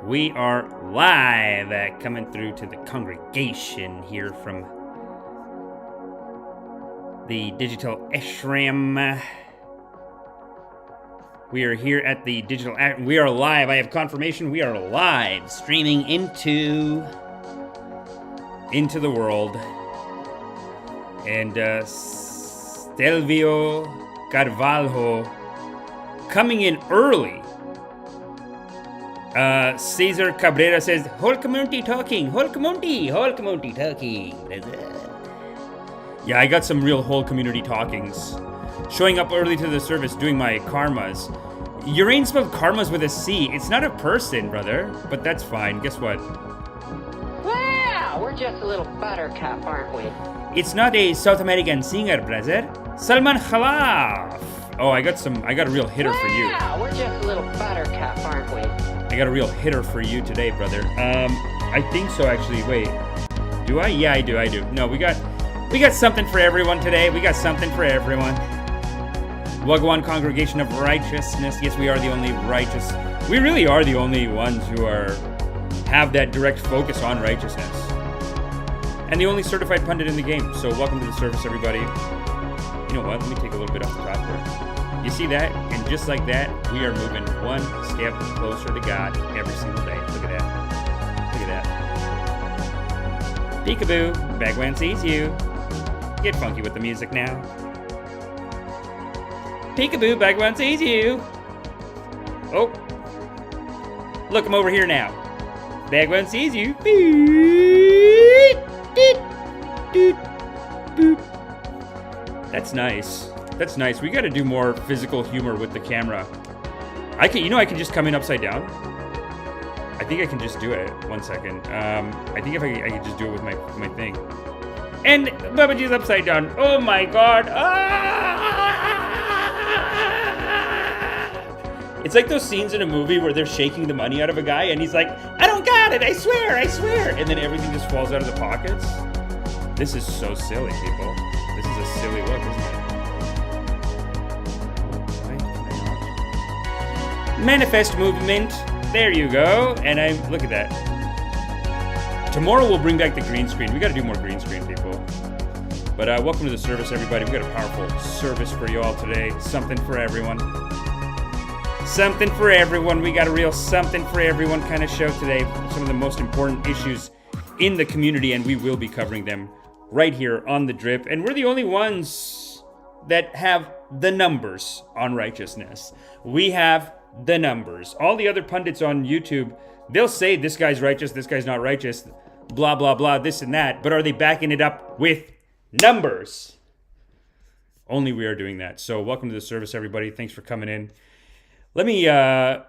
We are live, coming through to the congregation here from the digital ashram. We are here at the digital. We are live. I have confirmation. We are live, streaming into the world. And Stelvio Carvalho coming in early. Cesar Cabrera says, whole community talking. Yeah, I got some real whole community talkings. Showing up early to the service, doing my karmas. Urain spelled karmas with a C. It's not a person, brother, but that's fine. Guess what? Wow, we're just a little buttercup, aren't we? It's not a South American singer, brother. Salman Khalaf. Oh, I got a real hitter for you. Wow, we're just a little buttercup, aren't we? I got a real hitter for you today, brother. I think so, actually. Wait, do I? Yeah, I do. No, we got something for everyone today. We got something for everyone. Wagwan Congregation of Righteousness. Yes, we are the only righteous. We really are the only ones who have that direct focus on righteousness. And the only certified pundit in the game. So welcome to the service, everybody. You know what? Let me take a little bit off the top there. You see that? And just like that, we are moving one step closer to God every single day. Look at that. Peekaboo, Bagwan sees you. Get funky with the music now. Peekaboo, Bagwan sees you. Oh. Look, I'm over here now. Bagwan sees you. That's nice. That's nice. We got to do more physical humor with the camera. I can just come in upside down. I think I can just do it. 1 second. I think if I can just do it with my thing. And Babaji's upside down. Oh my God. It's like those scenes in a movie where they're shaking the money out of a guy and he's like, I don't got it. I swear. And then everything just falls out of the pockets. This is so silly, people. This is a silly look, isn't it? Manifest movement. There you go. And look at that. Tomorrow we'll bring back the green screen. We got to do more green screen, people. But welcome to the service, everybody. We got a powerful service for you all today. Something for everyone. Something for everyone. We got a real something for everyone kind of show today. Some of the most important issues in the community, and we will be covering them right here on the drip. And we're the only ones that have the numbers on righteousness. We have the numbers. All the other pundits on YouTube, they'll say this guy's righteous, this guy's not righteous, blah, blah, blah, this and that. But are they backing it up with numbers? Only we are doing that. So welcome to the service, everybody. Thanks for coming in. Let me, yeah,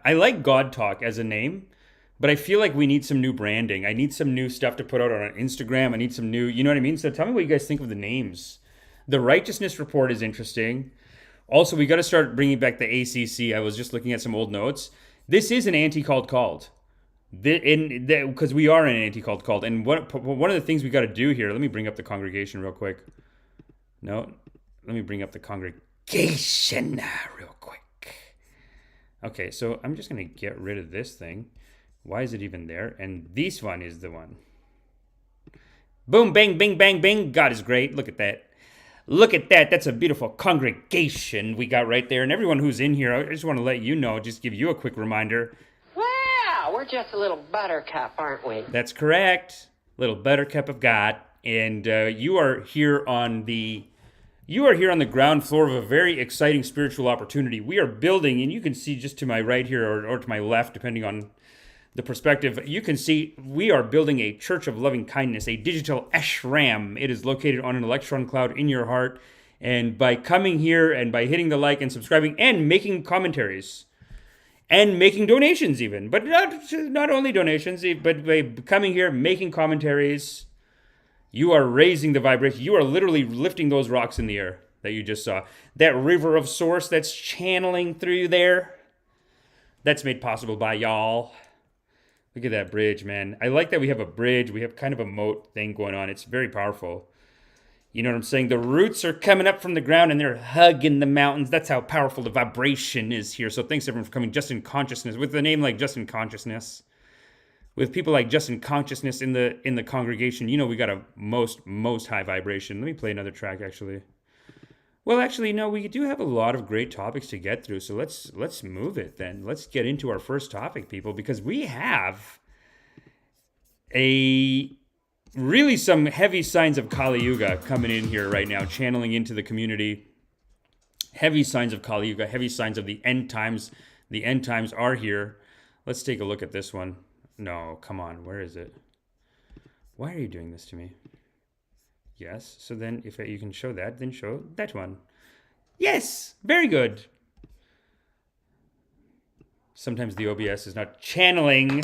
I like God Talk as a name, but I feel like we need some new branding. I need some new stuff to put out on Instagram. I need some new, you know what I mean? So tell me what you guys think of the names. The Righteousness Report is interesting. Also, we got to start bringing back the ACC. I was just looking at some old notes. This is an anti-called. Because we are an anti-called. And one of the things we got to do here, let me bring up the congregation real quick. No, let me bring up the congregation real quick. Okay, so I'm just going to get rid of this thing. Why is it even there? And this one is the one. Boom, bang, bing, bang, bing. God is great. Look at that. Look at that. That's a beautiful congregation we got right there. And everyone who's in here, I just want to let you know, just give you a quick reminder. Wow, we're just a little buttercup, aren't we? That's correct. Little buttercup of God. And you are here on the ground floor of a very exciting spiritual opportunity. We are building, and you can see just to my right here or to my left, depending on the perspective, you can see we are building a church of loving kindness, a digital ashram. It is located on an electron cloud in your heart. And by coming here and by hitting the like and subscribing and making commentaries and making donations even, but not only donations, but by coming here, making commentaries, you are raising the vibration. You are literally lifting those rocks in the air that you just saw. That river of source that's channeling through there, that's made possible by y'all. Look at that bridge, man. I like that we have a bridge. We have kind of a moat thing going on. It's very powerful. You know what I'm saying? The roots are coming up from the ground and they're hugging the mountains. That's how powerful the vibration is here. So thanks everyone for coming. Just in Consciousness, with a name like Just in Consciousness, with people like Just in Consciousness in the congregation, you know we got a most high vibration. Let me play another track actually. Well, actually, no, we do have a lot of great topics to get through. So let's move it then. Let's get into our first topic, people, because we have really some heavy signs of Kali-Yuga coming in here right now, channeling into the community. Heavy signs of Kali-Yuga, heavy signs of the end times. The end times are here. Let's take a look at this one. No, come on, where is it? Why are you doing this to me? Yes, so then if you can show that, then show that one. Yes, very good. Sometimes the OBS is not channeling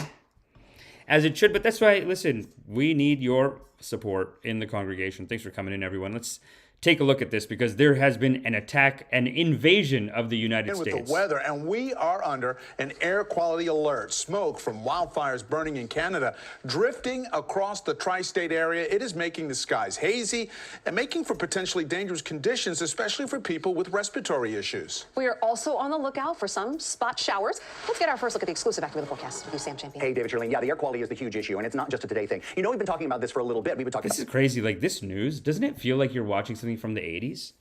as it should, but that's why, listen, we need your support in the congregation. Thanks for coming in, everyone. Let's take a look at this because there has been an attack, an invasion of the United States. With the weather, and we are under an air quality alert. Smoke from wildfires burning in Canada drifting across the tri-state area. It is making the skies hazy and making for potentially dangerous conditions, especially for people with respiratory issues. We are also on the lookout for some spot showers. Let's get our first look at the exclusive Active Weather forecast with you, Sam Champion. Hey, David Shirley. Yeah, the air quality is the huge issue, and it's not just a today thing. You know, we've been talking about this for a little bit. We've been talking This is crazy. Like, this news, doesn't it feel like you're watching something from the 80s?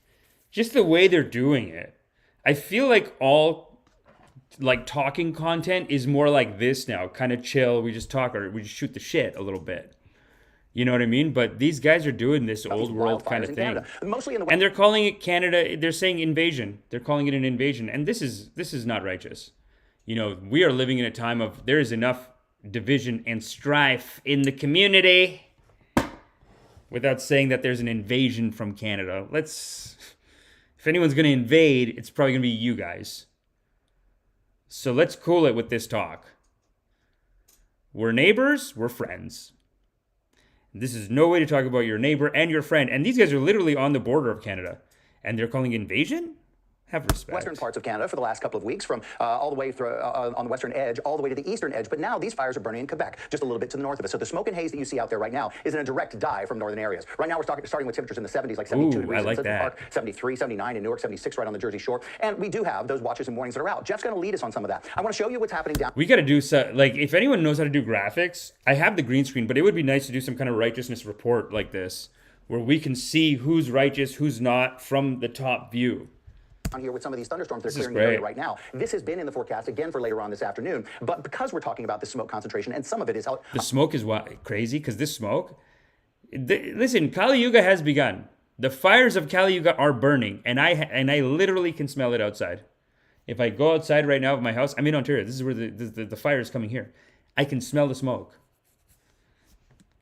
Just the way they're doing it. I feel like all like talking content is more like this now, kind of chill. We just talk or we just shoot the shit a little bit. You know what I mean? But these guys are doing this old world kind of thing. Mostly in the and they're calling it Canada. They're saying invasion. They're calling it an invasion. And this is not righteous. You know, we are living in a time of there is enough division and strife in the community without saying that there's an invasion from Canada. If anyone's going to invade, it's probably going to be you guys. So let's cool it with this talk. We're neighbors, we're friends. This is no way to talk about your neighbor and your friend. And these guys are literally on the border of Canada. And they're calling invasion? Have respect. western parts of Canada for the last couple of weeks, from all the way through on the western edge, all the way to the eastern edge. But now these fires are burning in Quebec, just a little bit to the north of us. So the smoke and haze that you see out there right now is in a direct dive from northern areas. Right now we're starting with temperatures in the 70s, like 72 degrees I like in Central that. Park, 73, 79 in Newark, 76 right on the Jersey Shore. And we do have those watches and warnings that are out. Jeff's going to lead us on some of that. I want to show you what's happening down. We got to do so, like, if anyone knows how to do graphics, I have the green screen, but it would be nice to do some kind of righteousness report like this, where we can see who's righteous, who's not from the top view. On here with some of these thunderstorms that are clearing the area right now. This has been in the forecast again for later on this afternoon. But because we're talking about the smoke concentration, and some of it is how The smoke is crazy, because this smoke, listen, Kali-Yuga has begun. The fires of Kali-Yuga are burning, and I literally can smell it outside. If I go outside right now of my house, I'm in Ontario. This is where the fire is coming here. I can smell the smoke.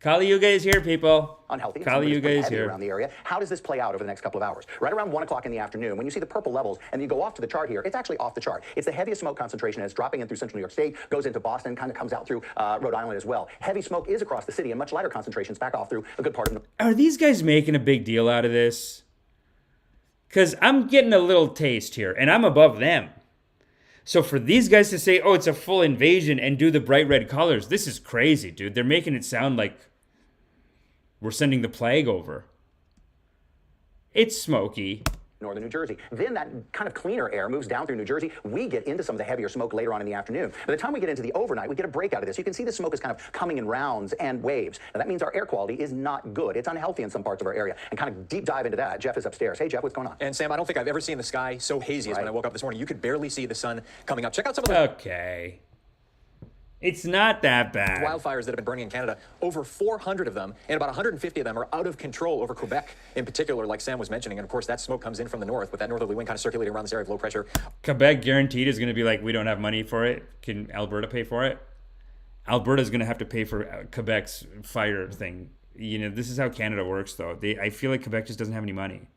Kali-Yuga is here, people. unhealthy. Kali-Yuga is here. Around the area. How does this play out over the next couple of hours? Right around 1 o'clock in the afternoon, when you see the purple levels, and you go off to the chart here, it's actually off the chart. It's the heaviest smoke concentration, and it's dropping in through central New York State, goes into Boston, kind of comes out through Rhode Island as well. Heavy smoke is across the city, and much lighter concentrations back off through a good part of the... Are these guys making a big deal out of this? Because I'm getting a little taste here, and I'm above them. So for these guys to say, oh, it's a full invasion and do the bright red colors, this is crazy, dude. They're making it sound like we're sending the plague over. It's smoky. Northern New Jersey. Then that kind of cleaner air moves down through New Jersey. We get into some of the heavier smoke later on in the afternoon. By the time we get into the overnight, we get a break out of this. You can see the smoke is kind of coming in rounds and waves. Now that means our air quality is not good. It's unhealthy in some parts of our area. And kind of deep dive into that, Jeff is upstairs. Hey, Jeff, what's going on? And Sam, I don't think I've ever seen the sky so hazy as when I woke up this morning. You could barely see the sun coming up. Check out some of the Okay. It's not that bad. wildfires that have been burning in Canada. Over 400 of them, and about 150 of them are out of control over Quebec in particular, like Sam was mentioning. And of course, that smoke comes in from the north with that northerly wind kind of circulating around this area of low pressure. Quebec guaranteed is going to be like, we don't have money for it. Can Alberta pay for it? Alberta's going to have to pay for Quebec's fire thing. You know, this is how Canada works, though. I feel like Quebec just doesn't have any money.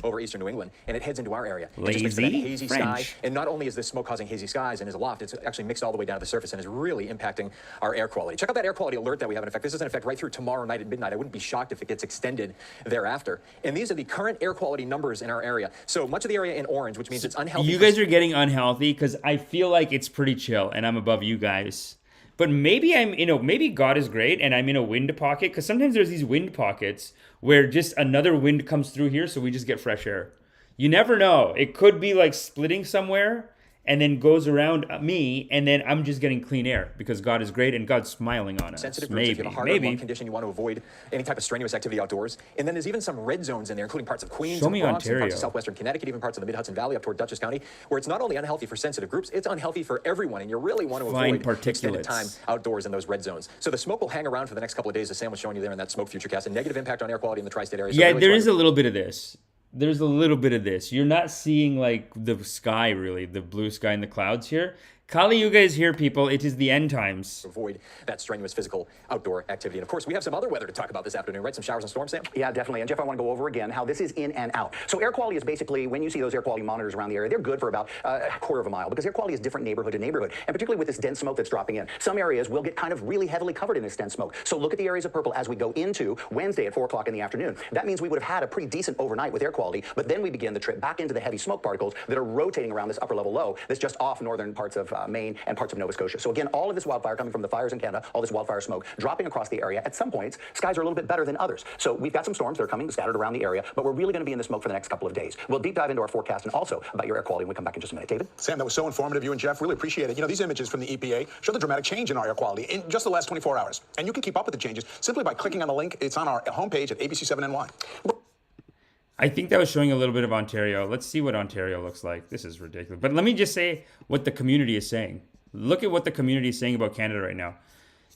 Over eastern New England, and it heads into our area. It just Lazy makes for that hazy French. sky. And not only is this smoke causing hazy skies and is aloft, it's actually mixed all the way down to the surface and is really impacting our air quality. Check out that air quality alert that we have in effect. This is in effect right through tomorrow night at midnight. I wouldn't be shocked if it gets extended thereafter. And these are the current air quality numbers in our area. So much of the area in orange, which means it's unhealthy. You guys are getting unhealthy because I feel like it's pretty chill and I'm above you guys. But maybe maybe God is great and I'm in a wind pocket, because sometimes there's these wind pockets where just another wind comes through here, so we just get fresh air. You never know. It could be like splitting somewhere and then goes around me, and then I'm just getting clean air because God is great and God's smiling on us. Sensitive groups, if you have a heart or lung condition, you want to avoid any type of strenuous activity outdoors. And then there's even some red zones in there, including parts of Queens, and Bronx, and parts of southwestern Connecticut, even parts of the Mid-Hudson Valley up toward Dutchess County, where it's not only unhealthy for sensitive groups, it's unhealthy for everyone, and you really want to avoid extended time outdoors in those red zones. So the smoke will hang around for the next couple of days, as Sam was showing you there in that smoke futurecast, a negative impact on air quality in the tri-state area. So yeah, there is a little bit of this. There's a little bit of this. You're not seeing like the sky, really, the blue sky and the clouds here. Kali-Yuga is here, people. It is the end times. Avoid that strenuous physical outdoor activity. And of course, we have some other weather to talk about this afternoon, right? Some showers and storms, Sam? Yeah, definitely. And Jeff, I want to go over again how this is in and out. So air quality is basically, when you see those air quality monitors around the area, they're good for about a quarter of a mile, because air quality is different neighborhood to neighborhood, and particularly with this dense smoke that's dropping in. Some areas will get kind of really heavily covered in this dense smoke. So look at the areas of purple as we go into Wednesday at 4 o'clock in the afternoon. That means we would have had a pretty decent overnight with air quality, but then we begin the trip back into the heavy smoke particles that are rotating around this upper level low that's just off northern parts of Maine and parts of Nova Scotia. So again, all of this wildfire coming from the fires in Canada, all this wildfire smoke dropping across the area. At some points, skies are a little bit better than others. So we've got some storms that are coming scattered around the area, but we're really going to be in the smoke for the next couple of days. We'll deep dive into our forecast and also about your air quality when we come back in just a minute. David? Sam, that was so informative. You and Jeff really appreciate it. You know, these images from the EPA show the dramatic change in our air quality in just the last 24 hours. And you can keep up with the changes simply by clicking on the link. It's on our homepage at ABC7NY. I think that was showing a little bit of Ontario. Let's see what Ontario looks like. This is ridiculous. But let me just say what the community is saying. Look at what the community is saying about Canada right now.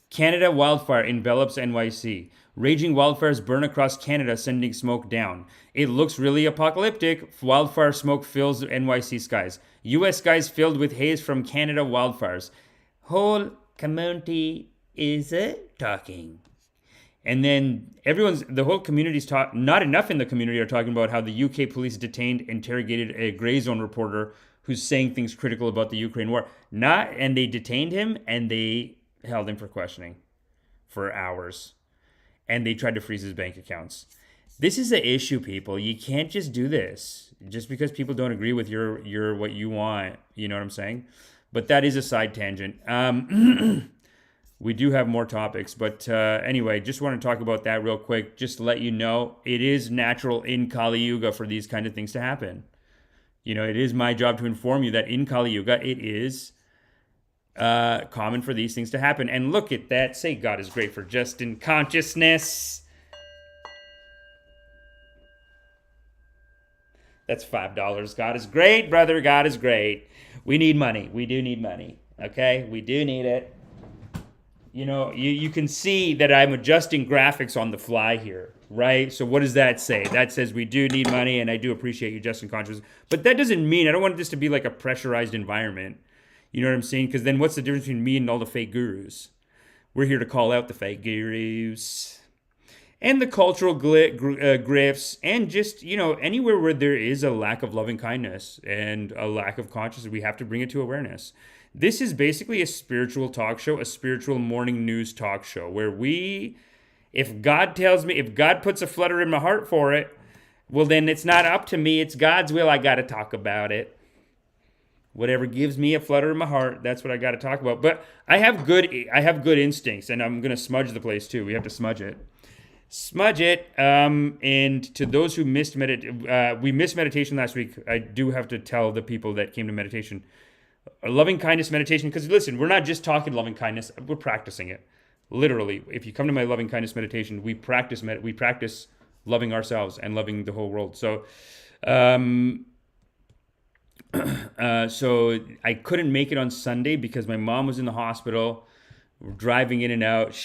Canada wildfire envelops NYC. Raging wildfires burn across Canada, sending smoke down. It looks really apocalyptic. Wildfire smoke fills NYC skies. U.S. skies filled with haze from Canada wildfires. Whole community is talking. And then the whole community's not enough in the community are talking about how the UK police detained, interrogated a Grey Zone reporter who's saying things critical about the Ukraine war. And they detained him and they held him for questioning for hours. And they tried to freeze his bank accounts. This is the issue, people. You can't just do this just because people don't agree with your what you want. You know what I'm saying? But that is a side tangent. We do have more topics, but anyway, just want to talk about that real quick. Just to let you know, it is natural in Kali-Yuga for these kind of things to happen. You know, it is my job to inform you that in Kali-Yuga, it is common for these things to happen. And look at that. Say God is great for just in consciousness. That's $5. God is great, brother. God is great. We need money. We do need money. Okay? We do need it. You know, you can see that I'm adjusting graphics on the fly here, right? So what does that say? That says we do need money, and I do appreciate you, Justin Conscious. But that doesn't mean, I don't want this to be like a pressurized environment. You know what I'm saying? Because then what's the difference between me and all the fake gurus? We're here to call out the fake gurus. And the cultural grifts, and just, you know, anywhere where there is a lack of loving kindness and a lack of consciousness, we have to bring it to awareness. This is basically a spiritual talk show, a spiritual morning news talk show, where if God tells me, if God puts a flutter in my heart for it, well, then it's not up to me. It's God's will. I got to talk about it. Whatever gives me a flutter in my heart, that's what I got to talk about. But I have good instincts, and I'm going to smudge the place too. We have to smudge it. Smudge it. And to those who we missed meditation last week, I do have to tell the people that came to meditation, a loving kindness meditation, because listen, we're not just talking loving kindness, we're practicing it. Literally, if you come to my loving kindness meditation, we practice loving ourselves and loving the whole world. So so I couldn't make it on Sunday because my mom was in the hospital, driving in and out.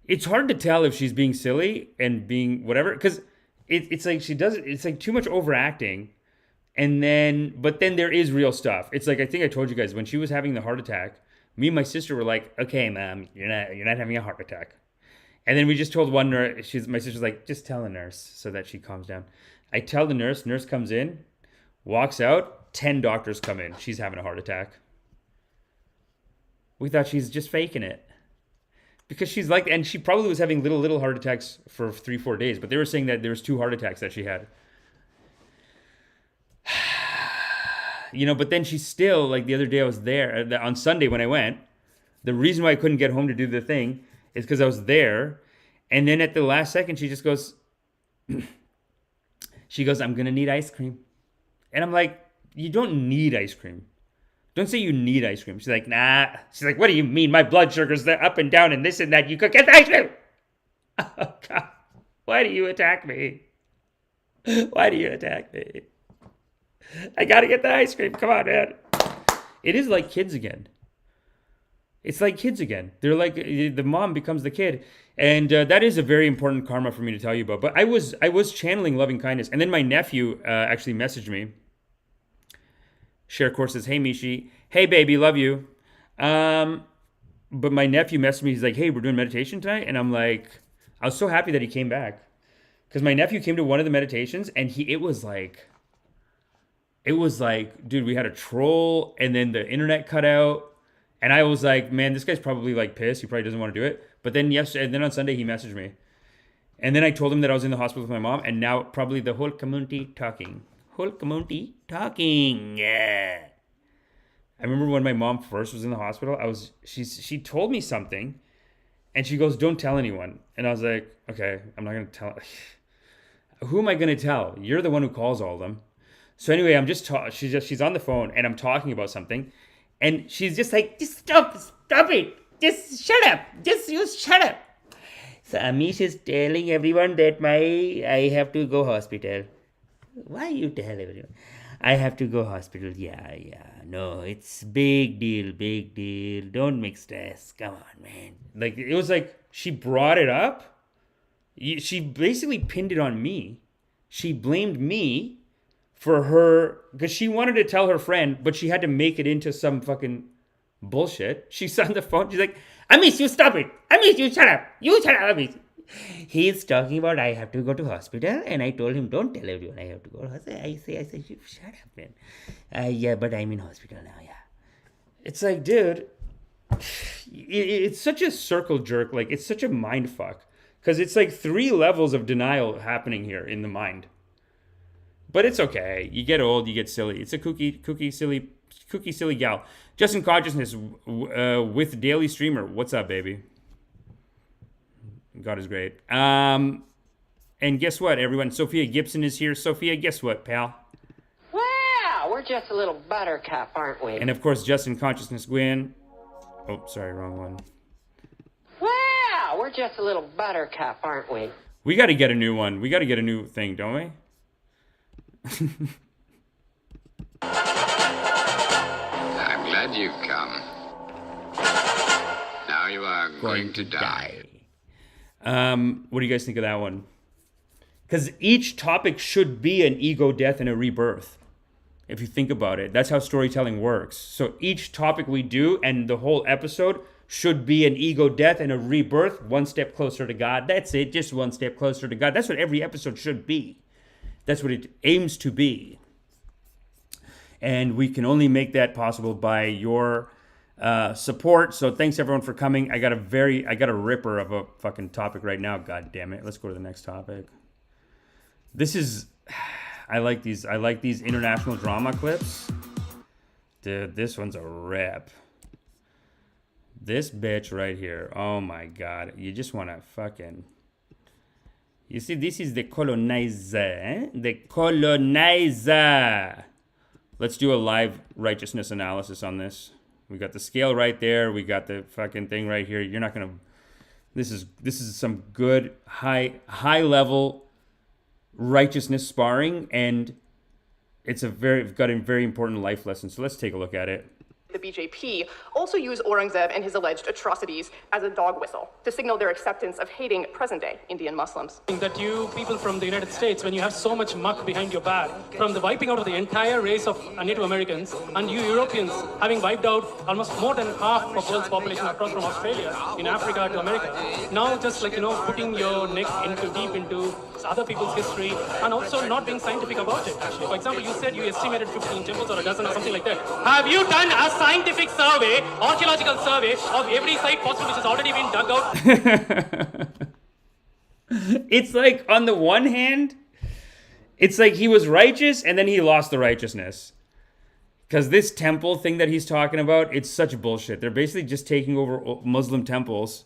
It's hard to tell if she's being silly and being whatever, because it's like it's like too much overacting. But then there is real stuff. It's like, I think I told you guys, when she was having the heart attack, me and my sister were like, okay, Mom, you're not having a heart attack. And then we just told one nurse, my sister's like, just tell the nurse so that she calms down. I tell the nurse comes in, walks out, 10 doctors come in. She's having a heart attack. We thought she's just faking it. Because she's like, and she probably was having little heart attacks for 3-4 days, but they were saying that there was 2 heart attacks that she had. You know, but then she's still, like the other day I was there, on Sunday when I went, The reason why I couldn't get home to do the thing is because I was there. And then at the last second, she just goes, I'm going to need ice cream. And I'm like, you don't need ice cream. Don't say you need ice cream. She's like, nah. She's like, what do you mean? My blood sugar's up and down and this and that. You could get the ice cream. Oh, God. Why do you attack me? Why do you attack me? I got to get the ice cream. Come on, man. It is like kids again. It's like kids again. They're like, the mom becomes the kid. And that is a very important karma for me to tell you about. But I was channeling loving kindness. And then my nephew actually messaged me. Share Course says, hey, Mishi. Hey, baby, love you. But my nephew messaged me. He's like, hey, we're doing meditation tonight. And I'm like, I was so happy that he came back. Because my nephew came to one of the meditations. And it was like, dude, we had a troll. And then the internet cut out. And I was like, man, this guy's probably like pissed. He probably doesn't want to do it. But then on Sunday, he messaged me. And then I told him that I was in the hospital with my mom. And now probably the whole community talking. Yeah. I remember when my mom first was in the hospital, she told me something. And she goes, don't tell anyone. And I was like, okay, I'm not going to tell. Who am I going to tell? You're the one who calls all of them. So anyway, she's on the phone and I'm talking about something. And she's just like, just stop it. Just shut up. Shut up. So Amish is telling everyone that I have to go hospital. Why you tell everyone? I have to go hospital. Yeah. No, it's big deal. Don't make stress. Come on, man. Like, it was like, she brought it up. She basically pinned it on me. She blamed me for her, because she wanted to tell her friend, but she had to make it into some fucking bullshit. She's on the phone. She's like, Amish, you stop it. Amish, you shut up. Amish. He's talking about I have to go to hospital, and I told him, don't tell everyone I have to go to hospital. I say, you shut up, man. Yeah, but I'm in hospital now, yeah. It's like, dude, it's such a circle jerk. Like, it's such a mind fuck. Because it's like 3 levels of denial happening here in the mind. But it's okay. You get old, you get silly. It's a kooky, silly gal. Just in Consciousness with Daily Streamer. What's up, baby? God is great. And guess what, everyone? Sophia Gibson is here. Sophia, guess what, pal? Wow, we're just a little buttercup, aren't we? And of course, Just in Consciousness Gwen. Oh, sorry, wrong one. Wow, we're just a little buttercup, aren't we? We got to get a new one. We got to get a new thing, don't we? I'm glad you've come. Now you are going to die. What do you guys think of that one? Because each topic should be an ego death and a rebirth. If you think about it, that's how storytelling works. So each topic we do and the whole episode should be an ego death and a rebirth, one step closer to God. That's it, just one step closer to God. That's what every episode should be. That's what it aims to be. And we can only make that possible by your support. So thanks everyone for coming. I got a ripper of a fucking topic right now. God damn it. Let's go to the next topic. I like these international drama clips. Dude, this one's a rip. This bitch right here. Oh my God. You just want to fucking... You see, this is the colonizer, eh? The colonizer. Let's do a live righteousness analysis on this. We got the scale right there. We got the fucking thing right here. You're not gonna. This is some good high level righteousness sparring, and it's got a very important life lesson. So let's take a look at it. The BJP also use Aurangzeb and his alleged atrocities as a dog whistle to signal their acceptance of hating present-day Indian Muslims. That you people from the United States, when you have so much muck behind your back, from the wiping out of the entire race of Native Americans, and you Europeans having wiped out almost more than half of the world's population across from Australia, in Africa to America, now just putting your neck deep into other people's history, and also not being scientific about it. Actually, for example, you said you estimated 15 temples or a dozen or something like that. Have you done a scientific survey, archaeological survey of every site possible which has already been dug out? It's like, on the one hand, it's like he was righteous and then he lost the righteousness. Because this temple thing that he's talking about, it's such bullshit. They're basically just taking over Muslim temples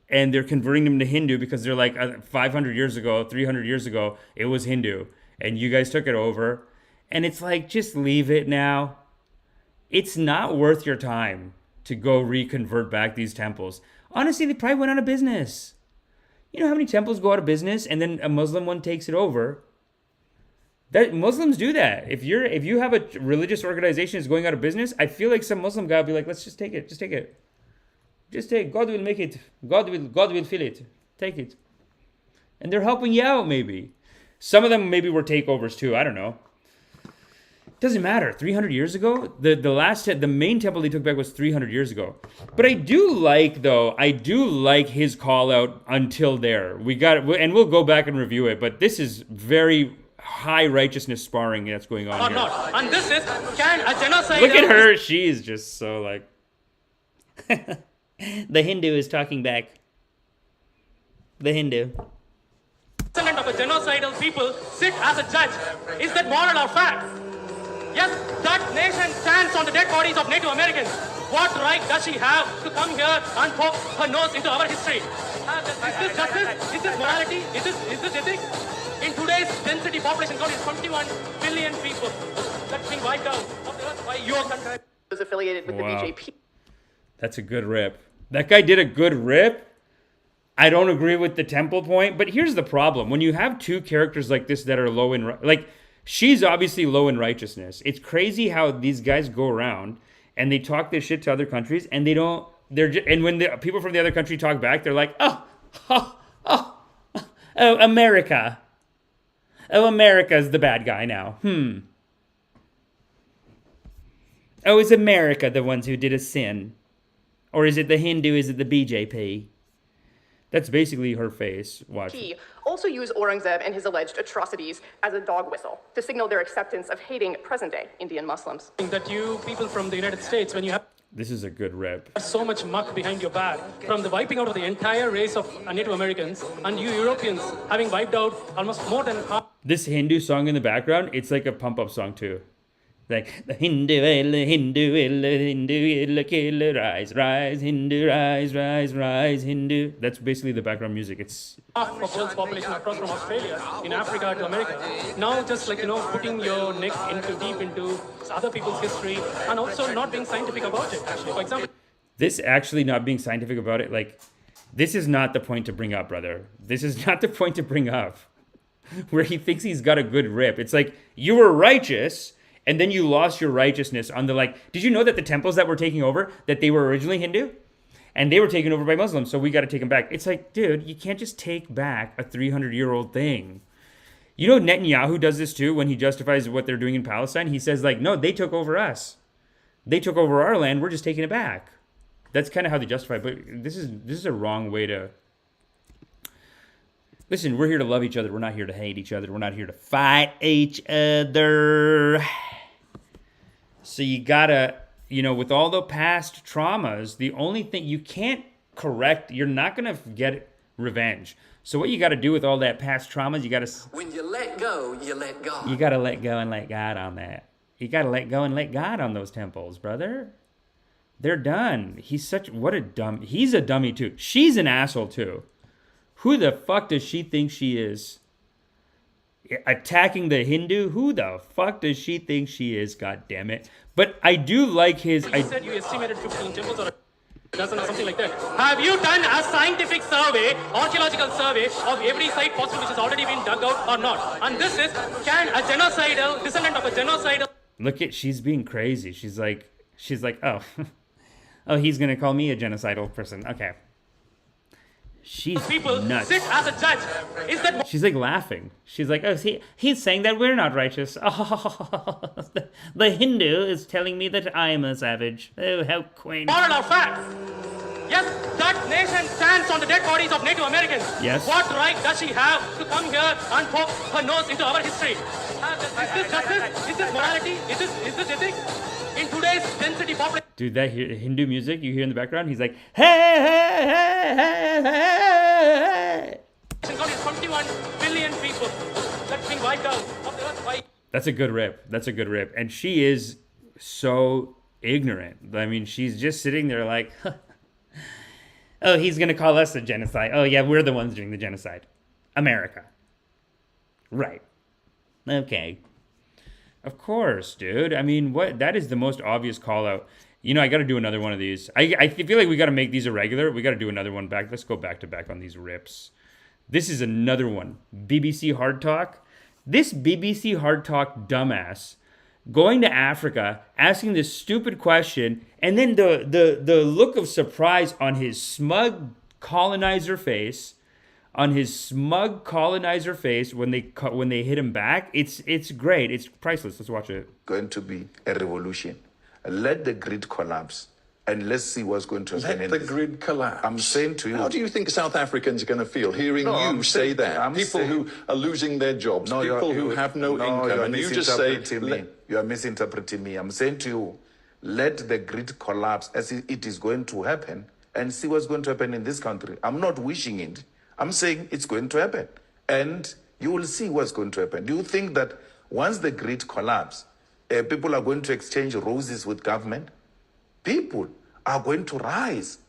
and they're converting them to Hindu because they're like 500 years ago, 300 years ago, it was Hindu. And you guys took it over. And it's like, just leave it now. It's not worth your time to go reconvert back these temples. Honestly, they probably went out of business. You know how many temples go out of business and then a Muslim one takes it over? That Muslims do that. If you have a religious organization that's going out of business, I feel like some Muslim guy will be like, let's just take it. Just take it. Just take it. God will make it. God will fill it. Take it. And they're helping you out, maybe. Some of them maybe were takeovers too. I don't know. Doesn't matter. 300 years ago, the main temple they took back was 300 years ago. But I do like his call out until there. And we'll go back and review it. But this is very high righteousness sparring that's going on here. Not. And this is, can a genocide... Look at her. She is just so like... The Hindu is talking back. The Hindu. Descendant of a genocidal people sit as a judge. Is that moral or fact? Yes, that nation stands on the dead bodies of Native Americans. What right does she have to come here and poke her nose into our history? Is this justice? Is this morality? Is this ethics? In today's density population count is 21 billion people that's being wiped out of the earth by your country. Was affiliated with the BJP. That's a good rip. That guy did a good rip. I don't agree with the temple point, but here's the problem. When you have two characters like this that are low in... Like, she's obviously low in righteousness. It's crazy how these guys go around and they talk this shit to other countries and they don't... And when the people from the other country talk back, they're like, oh, America. Oh, America's the bad guy now. Oh, is America the ones who did a sin? Or is it the Hindu? Is it the BJP? That's basically her face. Watch. He also used Aurangzeb and his alleged atrocities as a dog whistle to signal their acceptance of hating present-day Indian Muslims. That you people from the United States, when you have This is a good rip. so much muck behind your back, from the wiping out of the entire race of Native Americans, and you Europeans having wiped out almost more than half. This Hindu song in the background, it's like a pump-up song too. Like, the Hindu, Hindu, rise, Hindu, rise, Hindu. That's basically the background music. It's Half of the world's population across from Australia, in Africa to America. Now just putting your neck deep into other people's history and also not being scientific about it, actually. For example, this actually not being scientific about it, like, this is not the point to bring up, brother. This is not the point to bring up. Where he thinks he's got a good rip. It's like, you were righteous, and then you lost your righteousness on the, like, did you know that the temples that were taking over, that they were originally Hindu? And they were taken over by Muslims, so we got to take them back. It's like, dude, you can't just take back a 300-year-old thing. You know Netanyahu does this too when he justifies what they're doing in Palestine? He says, like, no, they took over us. They took over our land, we're just taking it back. That's kind of how they justify it, but this is a wrong way to... Listen, we're here to love each other. We're not here to hate each other. We're not here to fight each other. So you gotta, with all the past traumas, the only thing you can't correct, you're not gonna get revenge. So what you gotta do with all that past traumas, you gotta... When you let go, you let God. You gotta let go and let God on that. You gotta let go and let God on those temples, brother. They're done. He's a dummy too. She's an asshole too. Who the fuck does she think she is? Attacking the Hindu? Who the fuck does she think she is? God damn it. But I do like his... You said you estimated 15 temples or a dozen or something like that. Have you done a scientific survey, archaeological survey of every site possible which has already been dug out or not? And this is, can a descendant of a genocidal... Look at, she's being crazy. She's like, oh, oh, he's going to call me a genocidal person. Okay. She's people nuts. Sit as a judge. Is that... She's like laughing. She's like, oh, he's saying that we're not righteous. Oh, the Hindu is telling me that I'm a savage. Oh, how quaint. Moral or fact? Yes, that nation stands on the dead bodies of Native Americans. Yes. What right does she have to come here and poke her nose into our history? Is this justice? Is this morality? Is this ethics? In today's density population... Dude, that Hindu music you hear in the background, he's like, hey, hey, hey, hey, hey, hey. 21 billion people that's being wiped out of the earth by... That's a good rip. And she is so ignorant. I mean, she's just sitting there like, oh, he's going to call us a genocide. Oh, yeah, we're the ones doing the genocide. America. Right. Okay. Of course, dude. I mean, what? That is the most obvious call out. You know, I got to do another one of these. I feel like we got to make these a regular. We got to do another one back. Let's go back to back on these rips. This is another one. BBC Hard Talk. This BBC Hard Talk dumbass going to Africa, asking this stupid question, and then the look of surprise on his smug colonizer face, when they hit him back. It's great. It's priceless. Let's watch it. Going to be a revolution. Let the grid collapse, and let's see what's going to happen. Let the grid collapse. I'm saying to you. How do you think South Africans are going to feel hearing you say that? People who are losing their jobs, people who have no income, and you just say... You are misinterpreting me. I'm saying to you, let the grid collapse as it is going to happen, and see what's going to happen in this country. I'm not wishing it. I'm saying it's going to happen, and you will see what's going to happen. Do you think that once the grid collapses, people are going to exchange roses with government? People are going to rise.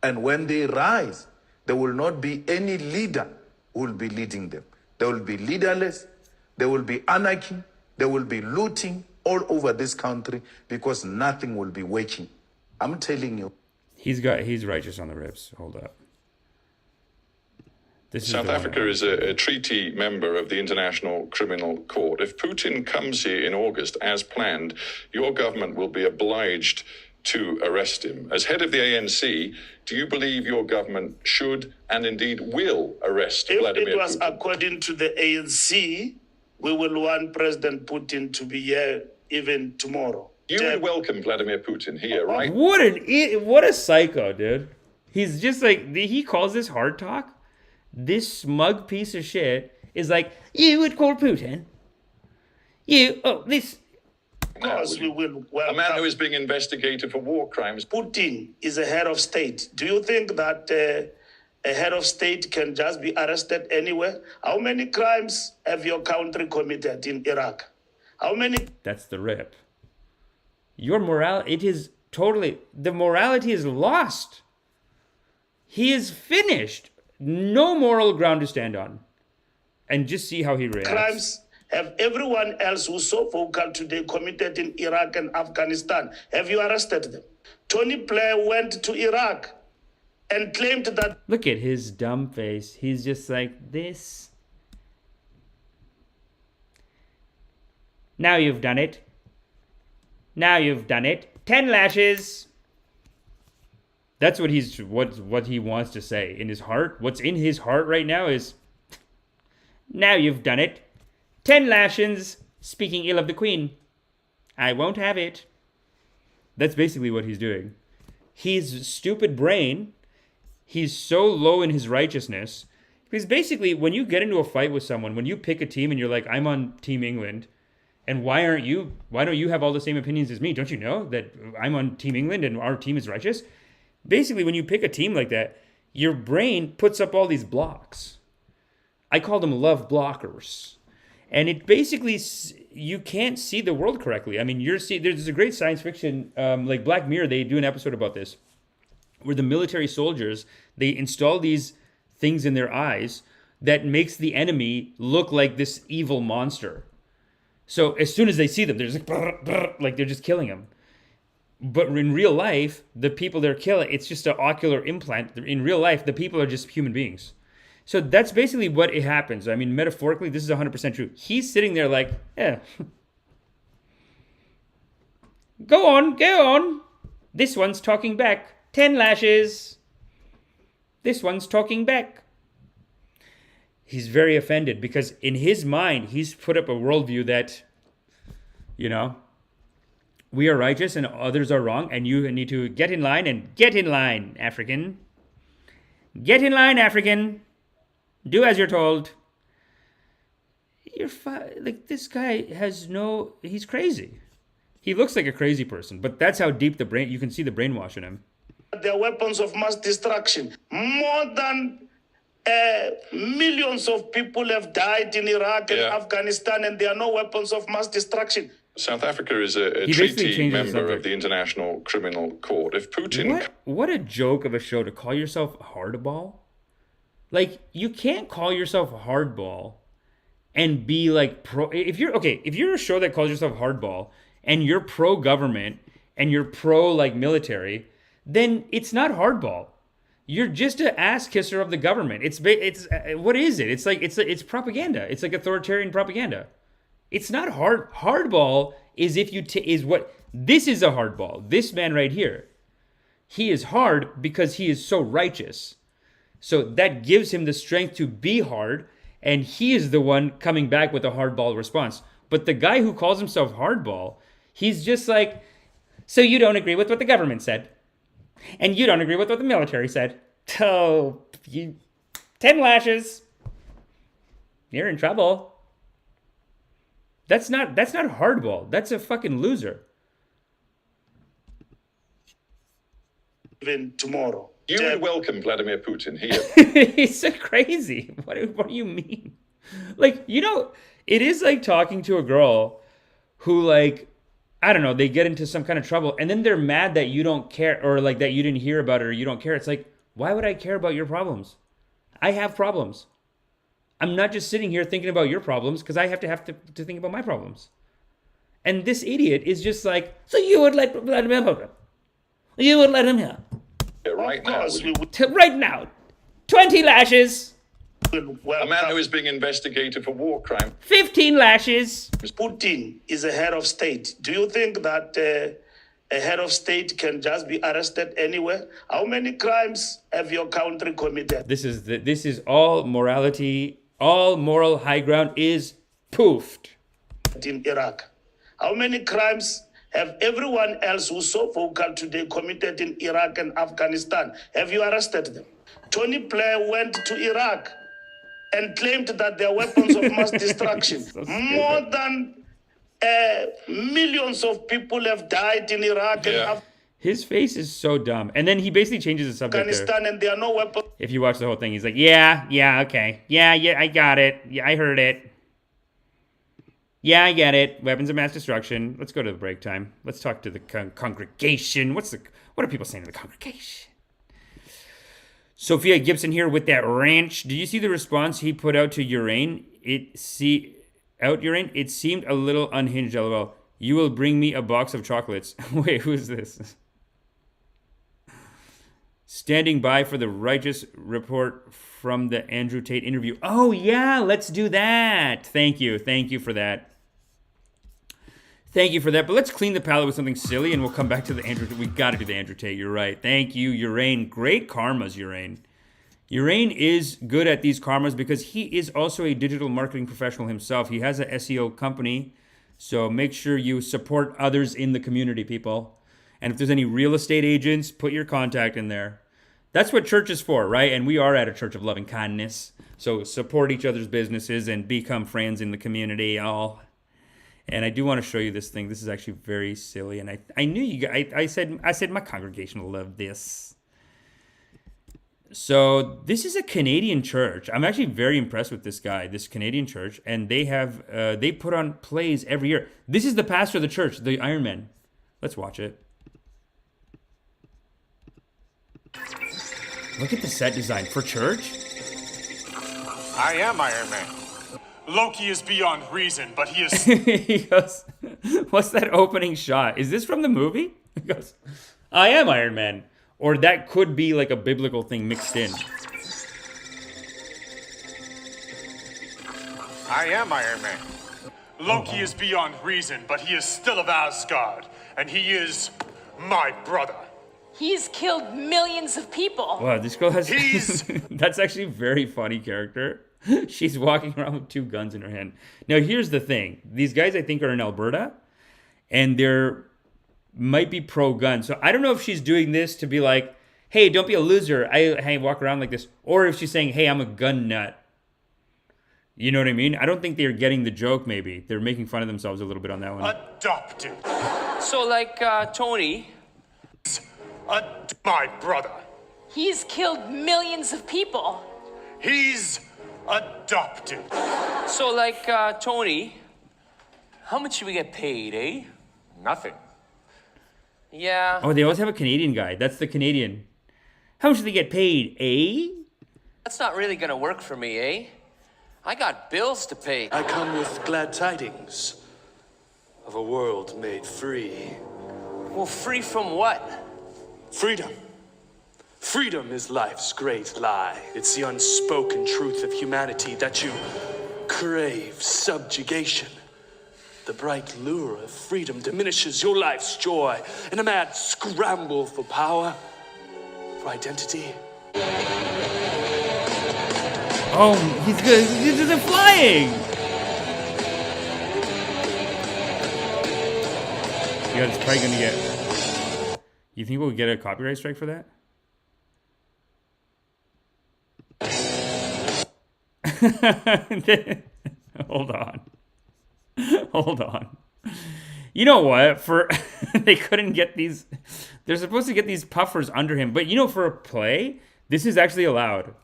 And when they rise, there will not be any leader who will be leading them. There will be leaderless. There will be anarchy. There will be looting all over this country because nothing will be working. I'm telling you. He's righteous on the ribs. Hold up. South Africa is a treaty member of the International Criminal Court. If Putin comes here in August as planned, your government will be obliged to arrest him. As head of the ANC, do you believe your government should and indeed will arrest Vladimir Putin? If it was according to the ANC, we will want President Putin to be here even tomorrow. You would welcome Vladimir Putin here, right? What a psycho, dude. He's just like, he calls this hard talk. This smug piece of shit is like, you would call Putin? This... Of course we will. A man who is being investigated for war crimes. Putin is a head of state. Do you think that a head of state can just be arrested anywhere? How many crimes have your country committed in Iraq? How many? That's the rip. Your morality, the morality is lost. He is finished. No moral ground to stand on. And just see how he reacts. Crimes have everyone else who's so vocal today committed in Iraq and Afghanistan. Have you arrested them? Tony Blair went to Iraq and claimed that... Look at his dumb face. He's just like, this. Now you've done it. Now you've done it. 10 lashes. That's what he wants to say in his heart. What's in his heart right now is, now you've done it. 10 lashes, speaking ill of the Queen. I won't have it. That's basically what he's doing. His stupid brain, he's so low in his righteousness. Because basically, when you get into a fight with someone, when you pick a team and you're like, I'm on Team England, and why don't you have all the same opinions as me? Don't you know that I'm on Team England and our team is righteous? Basically, when you pick a team like that, your brain puts up all these blocks. I call them love blockers. And it basically, you can't see the world correctly. I mean, there's a great science fiction, like Black Mirror, they do an episode about this, where the military soldiers, they install these things in their eyes that makes the enemy look like this evil monster. So as soon as they see them, they're just like they're just killing them. But in real life, the people they're killing, it's just an ocular implant. In real life, the people are just human beings. So that's basically what it happens. I mean, metaphorically, this is 100% true. He's sitting there like, yeah. Go on. This one's talking back. 10 lashes. This one's talking back. He's very offended because in his mind, he's put up a worldview that, we are righteous and others are wrong, and you need to get in line, African. Get in line, African. Do as you're told. This guy he's crazy. He looks like a crazy person, but that's how deep you can see the brainwash in him. They're weapons of mass destruction. More than millions of people have died in Iraq and Afghanistan, and there are no weapons of mass destruction. South Africa is a He basically treaty changes the member of subject. the International Criminal Court. If Putin... What a joke of a show to call yourself hardball. Like, you can't call yourself hardball and be like pro. If you're a show that calls yourself hardball and you're pro government and you're pro like military, then it's not hardball. You're just an ass kisser of the government. It's what is it? It's propaganda. It's like authoritarian propaganda. It's not hard. Hardball is if you is what this is a hardball. This man right here, he is hard because he is so righteous. So that gives him the strength to be hard, and he is the one coming back with a hardball response. But the guy who calls himself hardball, he's just like, so you don't agree with what the government said, and you don't agree with what the military said. Oh, 10 lashes. You're in trouble. That's not hardball. That's a fucking loser. Even tomorrow. You would welcome Vladimir Putin here. He's so crazy. What do you mean? Like, it is like talking to a girl who, like, I don't know, they get into some kind of trouble and then they're mad that you don't care, or like that you didn't hear about it, or you don't care. It's like, why would I care about your problems? I have problems. I'm not just sitting here thinking about your problems because I have to think about my problems. And this idiot is just like, so you would let Vladimir Putin? You would let him here? Right now. Right now. 20 lashes. A man who is being investigated for war crime. 15 lashes. Putin is a head of state. Do you think that a head of state can just be arrested anywhere? How many crimes have your country committed? This is all morality, all moral high ground is poofed. In Iraq. How many crimes have everyone else who's so vocal today committed in Iraq and Afghanistan? Have you arrested them? Tony Blair went to Iraq and claimed that they're weapons of mass destruction. More than millions of people have died in Iraq and His face is so dumb. And then he basically changes the subject Afghanistan, and there are no weapons. If you watch the whole thing, he's like, yeah, okay. Yeah, I got it. Yeah, I heard it. Yeah, I get it. Weapons of mass destruction. Let's go to the break time. Let's talk to the congregation. What are people saying to the congregation? Sophia Gibson here with that ranch. Did you see the response he put out to Urane? It seemed a little unhinged, lol. You will bring me a box of chocolates. Wait, who's this? Standing by for the righteous report from the Andrew Tate interview. Oh, yeah, let's do that. Thank you for that. Thank you for that. But let's clean the palate with something silly, and we'll come back to the Andrew Tate. We got to do the Andrew Tate. You're right. Thank you, Urane. Great karmas, Urane. Urane is good at these karmas because he is also a digital marketing professional himself. He has an SEO company. So make sure you support others in the community, people. And if there's any real estate agents, put your contact in there. That's what church is for, right? And we are at a church of loving kindness. So support each other's businesses and become friends in the community, all. And I do want to show you this thing. This is actually very silly. And I knew you guys, I said my congregation will love this. So this is a Canadian church. I'm actually very impressed with this guy, this Canadian church. And they have, they put on plays every year. This is the pastor of the church, the Iron Man. Let's watch it. Look at the set design for church. I am Iron Man. Loki is beyond reason, but he is... He goes, what's that opening shot? Is this from the movie? He goes, I am Iron Man. Or that could be like a biblical thing mixed in. I am Iron Man. Loki is beyond reason, but he is still of Asgard, and he is my brother. He's killed millions of people. Wow, this girl has... That's actually a very funny character. She's walking around with 2 guns in her hand. Now, here's the thing. These guys, I think, are in Alberta, and they're might be pro-gun. So I don't know if she's doing this to be like, hey, don't be a loser. I walk around like this. Or if she's saying, hey, I'm a gun nut. You know what I mean? I don't think they're getting the joke, maybe. They're making fun of themselves a little bit on that one. Adopted. So, like, Tony... my brother. He's killed millions of people. He's adopted. So, like, Tony... How much do we get paid, eh? Nothing. Yeah. Oh, they always have a Canadian guy. That's the Canadian. How much do they get paid, eh? That's not really gonna work for me, eh? I got bills to pay. I come with glad tidings of a world made free. Well, free from what? Freedom. Freedom is life's great lie. It's the unspoken truth of humanity that you crave subjugation. The bright lure of freedom diminishes your life's joy in a mad scramble for power, for identity. Oh, he's good. He's flying. Yeah, it's probably gonna get. You think we'll get a copyright strike for that? Hold on. Hold on. You know what? For they couldn't get these. They're supposed to get these puffers under him, but you know, for a play, this is actually allowed.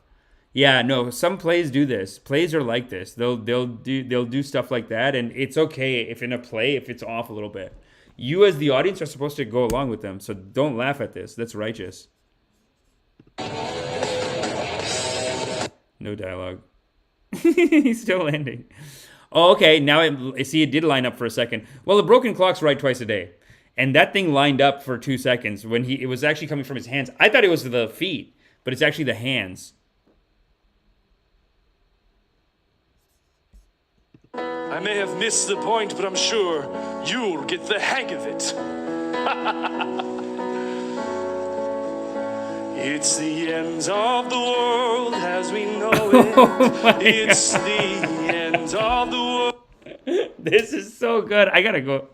Yeah, no, some plays do this. Plays are like this. They'll do stuff like that, and it's okay if in a play if it's off a little bit. You as the audience are supposed to go along with them, so don't laugh at this. That's righteous. No dialogue. He's still landing. Oh, okay. Now I see it did line up for a second. Well, the broken clock's right twice a day, and that thing lined up for 2 seconds when it was actually coming from his hands. I thought it was the feet, but it's actually the hands. I may have missed the point, but I'm sure you'll get the hang of it. It's the end of the world as we know it. It's the end of the world. This is so good. I gotta go.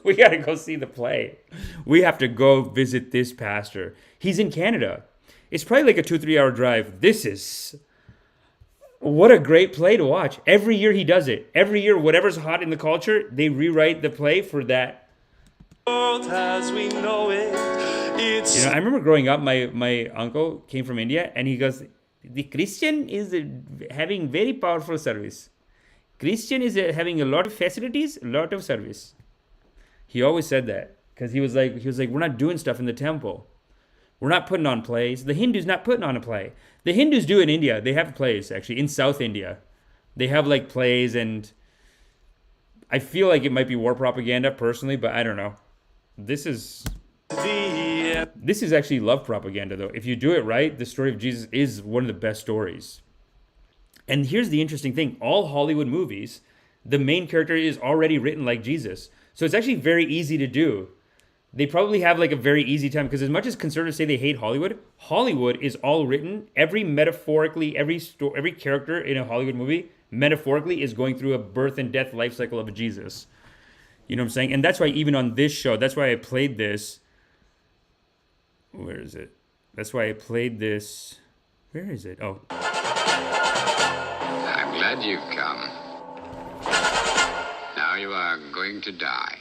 We gotta go see the play. We have to go visit this pastor. He's in Canada. It's probably like a 2-3 hour drive. This is... What a great play to watch. Every year he does it. Every year, whatever's hot in the culture, they rewrite the play for that. As we know it, it's... You know, I remember growing up, my uncle came from India, and he goes, the Christian is having very powerful service. Christian is having a lot of facilities, a lot of service. He always said that, because he was like, we're not doing stuff in the temple. We're not putting on plays. The Hindus not putting on a play. The Hindus do in India. They have plays, actually, in South India. They have, like, plays, and I feel like it might be war propaganda, personally, but I don't know. This is actually love propaganda, though. If you do it right, the story of Jesus is one of the best stories. And here's the interesting thing. All Hollywood movies, the main character is already written like Jesus. So it's actually very easy to do. They probably have like a very easy time, because as much as conservatives say they hate Hollywood, Hollywood is all written, every character in a Hollywood movie, metaphorically, is going through a birth and death life cycle of a Jesus. You know what I'm saying? And that's why even on this show, that's why I played this. Where is it? That's why I played this. Where is it? Oh. I'm glad you've come. Now you are going to die.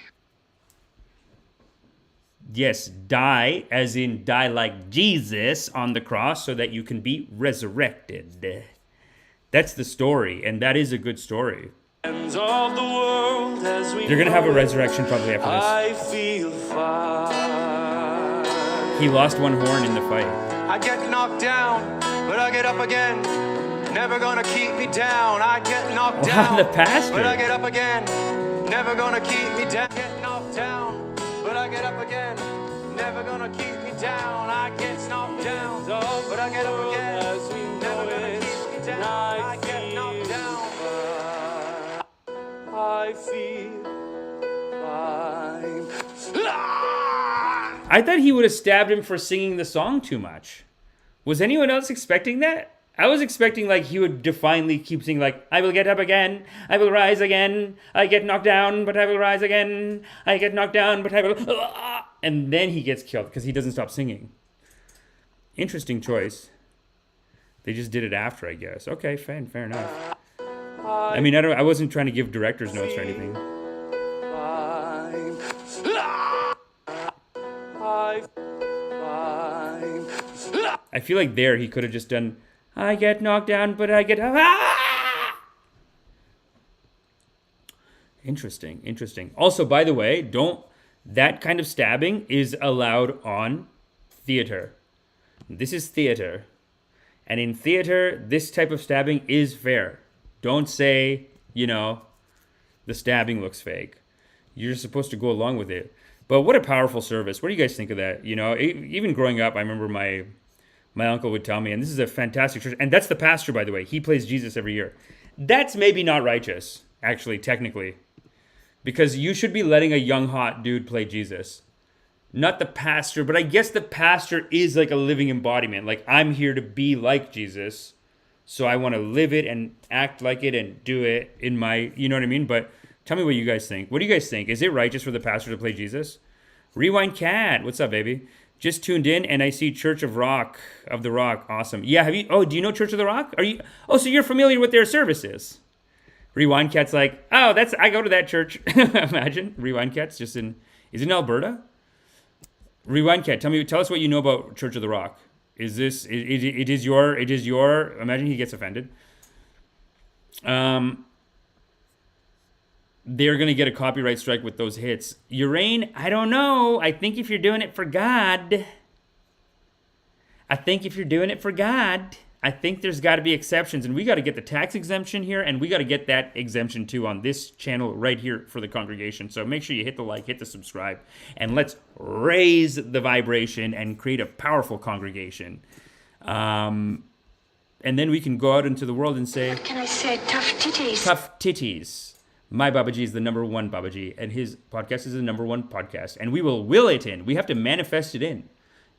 Yes, die, as in die like Jesus on the cross so that you can be resurrected. That's the story, and that is a good story. Ends of the world as we They're going to have a resurrection probably after this. I feel fine. He lost one horn in the fight. I get knocked down, but I get up again. Never gonna keep me down. I get knocked down, the pastor. but I get up again. Never gonna keep me down. Get knocked down, but I get up again. Never gonna keep me down. I get knocked down, but I get up again. Never gonna keep me down. I get knocked down. I feel fine. I thought he would have stabbed him for singing the song too much. Was anyone else expecting that? I was expecting like he would defiantly keep singing like, I will get up again, I will rise again, I get knocked down, but I will rise again, I get knocked down, but I will... And then he gets killed because he doesn't stop singing. Interesting choice. They just did it after, I guess. Okay, fine, fair enough. I mean, I wasn't trying to give director's notes or anything. I feel like there he could have just done, I get knocked down, but I get up. Interesting. Also, by the way, that kind of stabbing is allowed on theater. This is theater. And in theater, this type of stabbing is fair. Don't say, the stabbing looks fake. You're supposed to go along with it. But what a powerful service. What do you guys think of that? Even growing up, I remember my uncle would tell me, and this is a fantastic church, and that's the pastor, by the way. He plays Jesus every year. That's maybe not righteous, actually, technically. Because you should be letting a young, hot dude play Jesus. Not the pastor, but I guess the pastor is like a living embodiment. Like, I'm here to be like Jesus, so I want to live it and act like it and do it in my, you know what I mean? But tell me what you guys think. What do you guys think? Is it righteous for the pastor to play Jesus? Rewind Cat, what's up, baby? Just tuned in and I see Church of the Rock. Awesome. Yeah, do you know Church of the Rock? So you're familiar with their services? Rewind Cat's like, I go to that church. Imagine Rewind Cat's is it in Alberta? Rewind Cat, tell us what you know about Church of the Rock. Is this it is your imagine he gets offended. They're gonna get a copyright strike with those hits. Urain, I don't know. I think if you're doing it for God, I think there's got to be exceptions, and we got to get the tax exemption here, and we got to get that exemption too on this channel right here for the congregation. So make sure you hit the like, hit the subscribe, and let's raise the vibration and create a powerful congregation. And then we can go out into the world and say, what can I say? Tough titties. Tough titties. My Babaji is the number one Babaji, and his podcast is the number one podcast, and we will will it in. We have to manifest it in.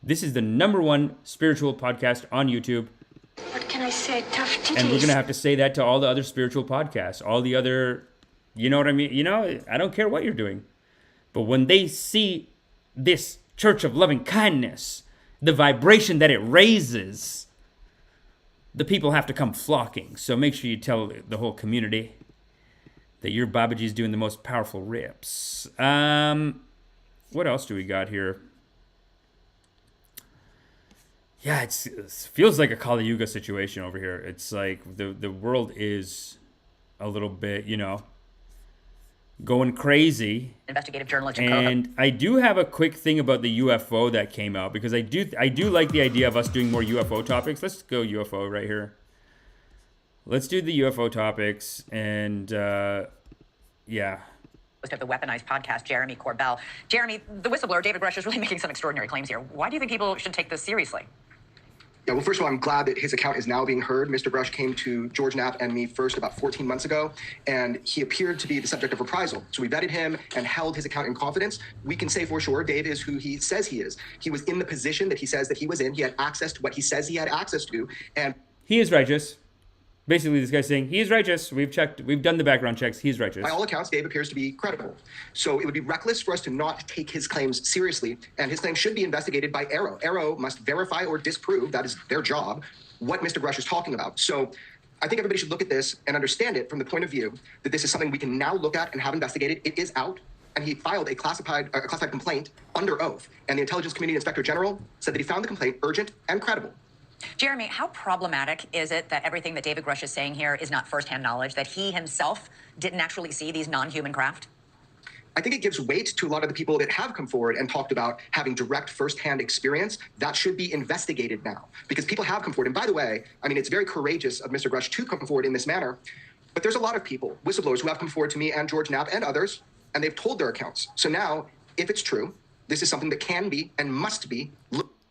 This is the number one spiritual podcast on YouTube. What can I say? Tough titties. And we're going to have to say that to all the other spiritual podcasts, all the other, you know what I mean? I don't care what you're doing. But when they see this church of loving kindness, the vibration that it raises, the people have to come flocking. So make sure you tell the whole community that your Babaji is doing the most powerful rips. What else do we got here? Yeah, it feels like a Kali-Yuga situation over here. It's like the world is a little bit, going crazy. Investigative journalist and I do have a quick thing about the UFO that came out, because I do like the idea of us doing more UFO topics. Let's go UFO right here. Let's do the UFO topics, and yeah. Host of the Weaponized podcast, Jeremy Corbell. Jeremy, the whistleblower David Grush is really making some extraordinary claims here. Why do you think people should take this seriously? Yeah, well, first of all, I'm glad that his account is now being heard. Mr. Brush came to George Knapp and me first about 14 months ago, and he appeared to be the subject of reprisal. So we vetted him and held his account in confidence. We can say for sure Dave is who he says he is. He was in the position that he says that he was in. He had access to what he says he had access to, and he is righteous. Basically, this guy's saying he is righteous. We've done the background checks. He's righteous. By all accounts, Dave appears to be credible. So it would be reckless for us to not take his claims seriously, and his claims should be investigated by ACTRA. ACTRA must verify or disprove, that is their job, what Mr. Grush is talking about. So I think everybody should look at this and understand it from the point of view that this is something we can now look at and have investigated. It is out, and he filed a classified complaint under oath, and the Intelligence Community Inspector General said that he found the complaint urgent and credible. Jeremy, how problematic is it that everything that David Grush is saying here is not firsthand knowledge, that he himself didn't actually see these non-human craft? I think it gives weight to a lot of the people that have come forward and talked about having direct firsthand experience. That should be investigated now, because people have come forward. And by the way, I mean, it's very courageous of Mr. Grush to come forward in this manner, but there's a lot of people, whistleblowers, who have come forward to me and George Knapp and others, and they've told their accounts. So now, if it's true, this is something that can be and must be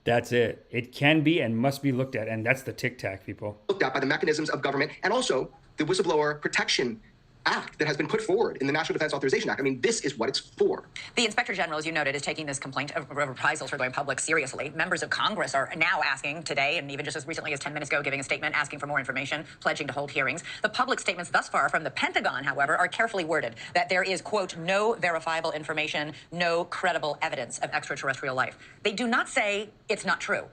That's it. It can be and must be looked at, and that's the tic-tac, people. Looked at by the mechanisms of government, and also the Whistleblower Protection Act that has been put forward in the National Defense Authorization Act. I mean, this is what it's for. The Inspector General, as you noted, is taking this complaint of reprisals for going public seriously. Members of Congress are now asking today, and even just as recently as 10 minutes ago, giving a statement asking for more information, pledging to hold hearings. The public statements thus far from the Pentagon, however, are carefully worded, that there is, quote, no verifiable information, no credible evidence of extraterrestrial life. They do not say it's not true.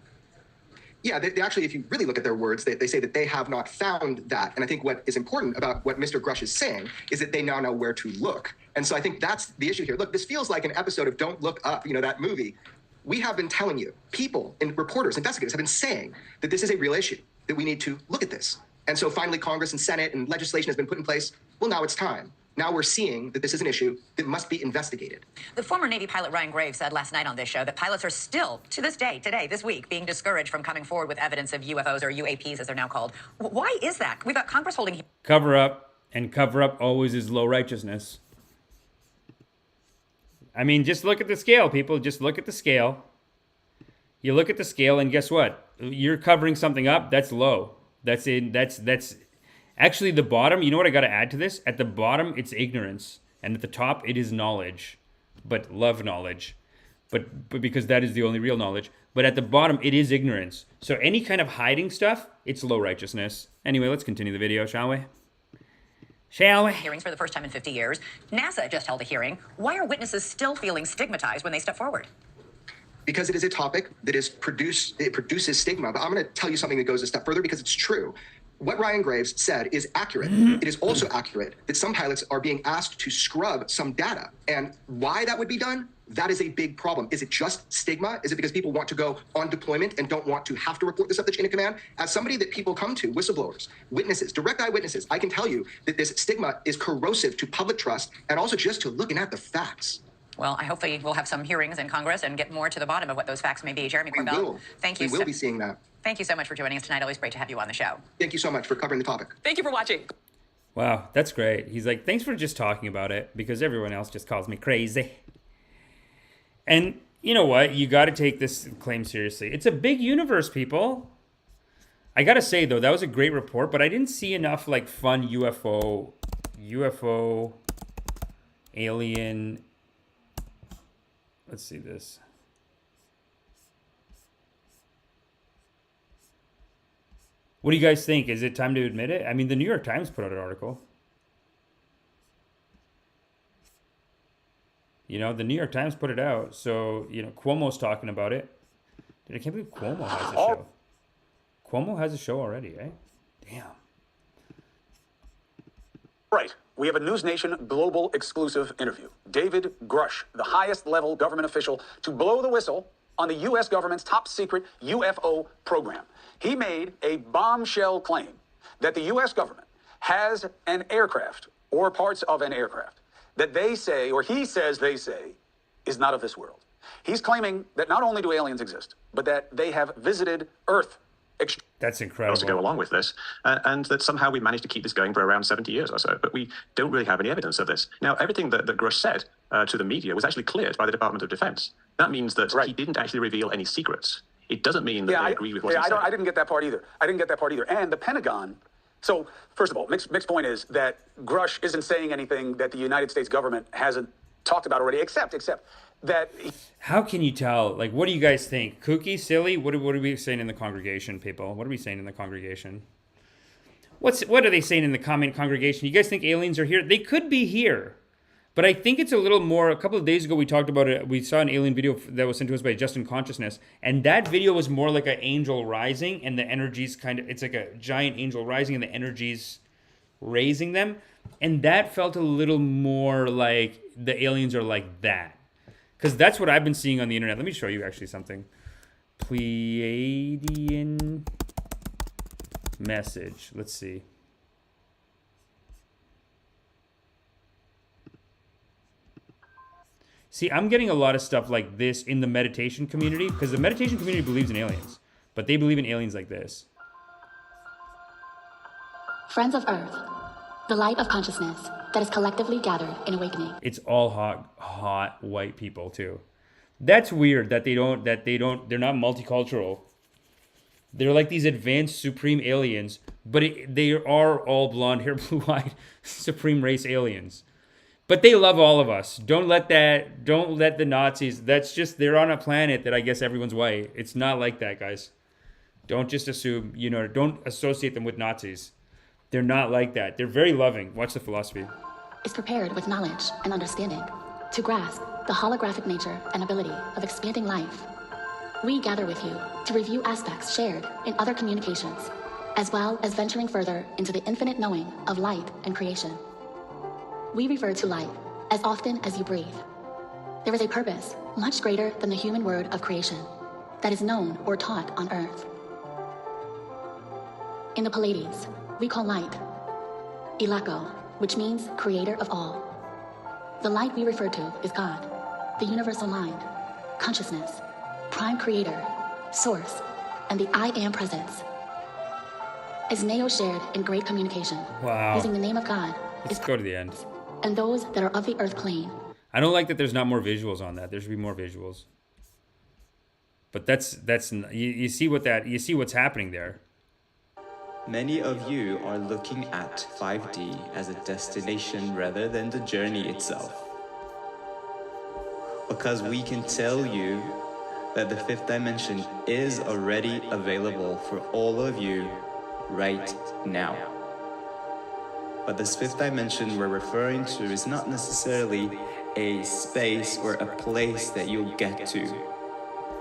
Yeah, they actually, if you really look at their words, they say that they have not found that. And I think what is important about what Mr. Grush is saying is that they now know where to look. And so I think that's the issue here. Look, this feels like an episode of Don't Look Up, that movie. We have been telling you, people and reporters, investigators have been saying that this is a real issue, that we need to look at this. And so finally, Congress and Senate and legislation has been put in place. Well, now it's time. Now we're seeing that this is an issue that must be investigated. The former Navy pilot Ryan Graves said last night on this show that pilots are still, to this day, today, this week, being discouraged from coming forward with evidence of UFOs or UAPs, as they're now called. Why is that? We've got Congress holding... Cover up, and cover up always is low righteousness. I mean, just look at the scale, people. Just look at the scale. You look at the scale, and guess what? You're covering something up, that's low. That's actually the bottom. You know what I got to add to this? At the bottom, it's ignorance. And at the top, it is knowledge. But love knowledge. But because that is the only real knowledge. But at the bottom, it is ignorance. So any kind of hiding stuff, it's low righteousness. Anyway, let's continue the video, shall we? Shall we? Hearings for the first time in 50 years. NASA just held a hearing. Why are witnesses still feeling stigmatized when they step forward? Because it is a topic that produces stigma. But I'm going to tell you something that goes a step further because it's true. What Ryan Graves said is accurate. It is also accurate that some pilots are being asked to scrub some data. And why that would be done, that is a big problem. Is it just stigma? Is it because people want to go on deployment and don't want to have to report this up the chain of command? As somebody that people come to, whistleblowers, witnesses, direct eyewitnesses, I can tell you that this stigma is corrosive to public trust and also just to looking at the facts. Well, I hope we'll have some hearings in Congress and get more to the bottom of what those facts may be. Jeremy Corbell, thank you. We will be seeing that. Thank you so much for joining us tonight. Always great to have you on the show. Thank you so much for covering the topic. Thank you for watching. Wow, that's great. He's like, thanks for just talking about it because everyone else just calls me crazy. And you know what? You got to take this claim seriously. It's a big universe, people. I got to say, though, that was a great report, but I didn't see enough like fun UFO, alien. Let's see this. What do you guys think? Is it time to admit it? I mean, the New York Times put out an article. You know, the New York Times put it out. So, you know, Cuomo's talking about it. Dude, I can't believe Cuomo has a show. Cuomo has a show already, eh? Damn. Right. We have a News Nation global exclusive interview. David Grush, the highest level government official to blow the whistle on the U.S. government's top secret UFO program. He made a bombshell claim that the U.S. government has an aircraft or parts of an aircraft that they say, or he says they say, is not of this world. He's claiming that not only do aliens exist, but that they have visited Earth. That's incredible. To go along with this, and that somehow we managed to keep this going for around 70 years or so, but we don't really have any evidence of this. Now, everything that Grush said to the media was actually cleared by the Department of Defense. That means that he didn't actually reveal any secrets. It doesn't mean that they agree with what he said. I didn't get that part either. And the Pentagon, so first of all, Mick's point is that Grush isn't saying anything that the United States government hasn't talked about already, except that... How can you tell? Like, what do you guys think? Kooky, silly? What are we saying in the congregation, people? What are we saying in the congregation? What are they saying in the comment congregation? You guys think aliens are here? They could be here. But I think it's a little more... A couple of days ago, we talked about it. We saw an alien video that was sent to us by Justin Consciousness. And that video was more like an angel rising. And the energy's kind of... It's like a giant angel rising and the energy's raising them. And that felt a little more like the aliens are like that. Because that's what I've been seeing on the internet. Let me show you actually something. Pleiadian message. Let's see. See, I'm getting a lot of stuff like this in the meditation community. Because the meditation community believes in aliens. But they believe in aliens like this. Friends of Earth. The light of consciousness that is collectively gathered in awakening. It's all hot white people too. That's weird that they're not multicultural. They're like these advanced supreme aliens, but they are all blonde hair, blue-eyed supreme race aliens. But they love all of us. Don't let the Nazis, they're on a planet that I guess everyone's white. It's not like that, guys. Don't just assume, don't associate them with Nazis. They're not like that. They're very loving. Watch the philosophy. Is prepared with knowledge and understanding to grasp the holographic nature and ability of expanding life. We gather with you to review aspects shared in other communications, as well as venturing further into the infinite knowing of light and creation. We refer to light as often as you breathe. There is a purpose much greater than the human word of creation that is known or taught on Earth. In the Pleiades, we call light Ilako, which means creator of all. The light we refer to is God, the universal mind, consciousness, prime creator, source, and the I am presence. As Newe shared in Great Communication, Wow. using the name of God, Let's go to the end. and those that are of the earth plane. I don't like that there's not more visuals on that. There should be more visuals. But you see what's happening there. Many of you are looking at 5D as a destination rather than the journey itself. Because we can tell you that the fifth dimension is already available for all of you right now. But this fifth dimension we're referring to is not necessarily a space or a place that you'll get to.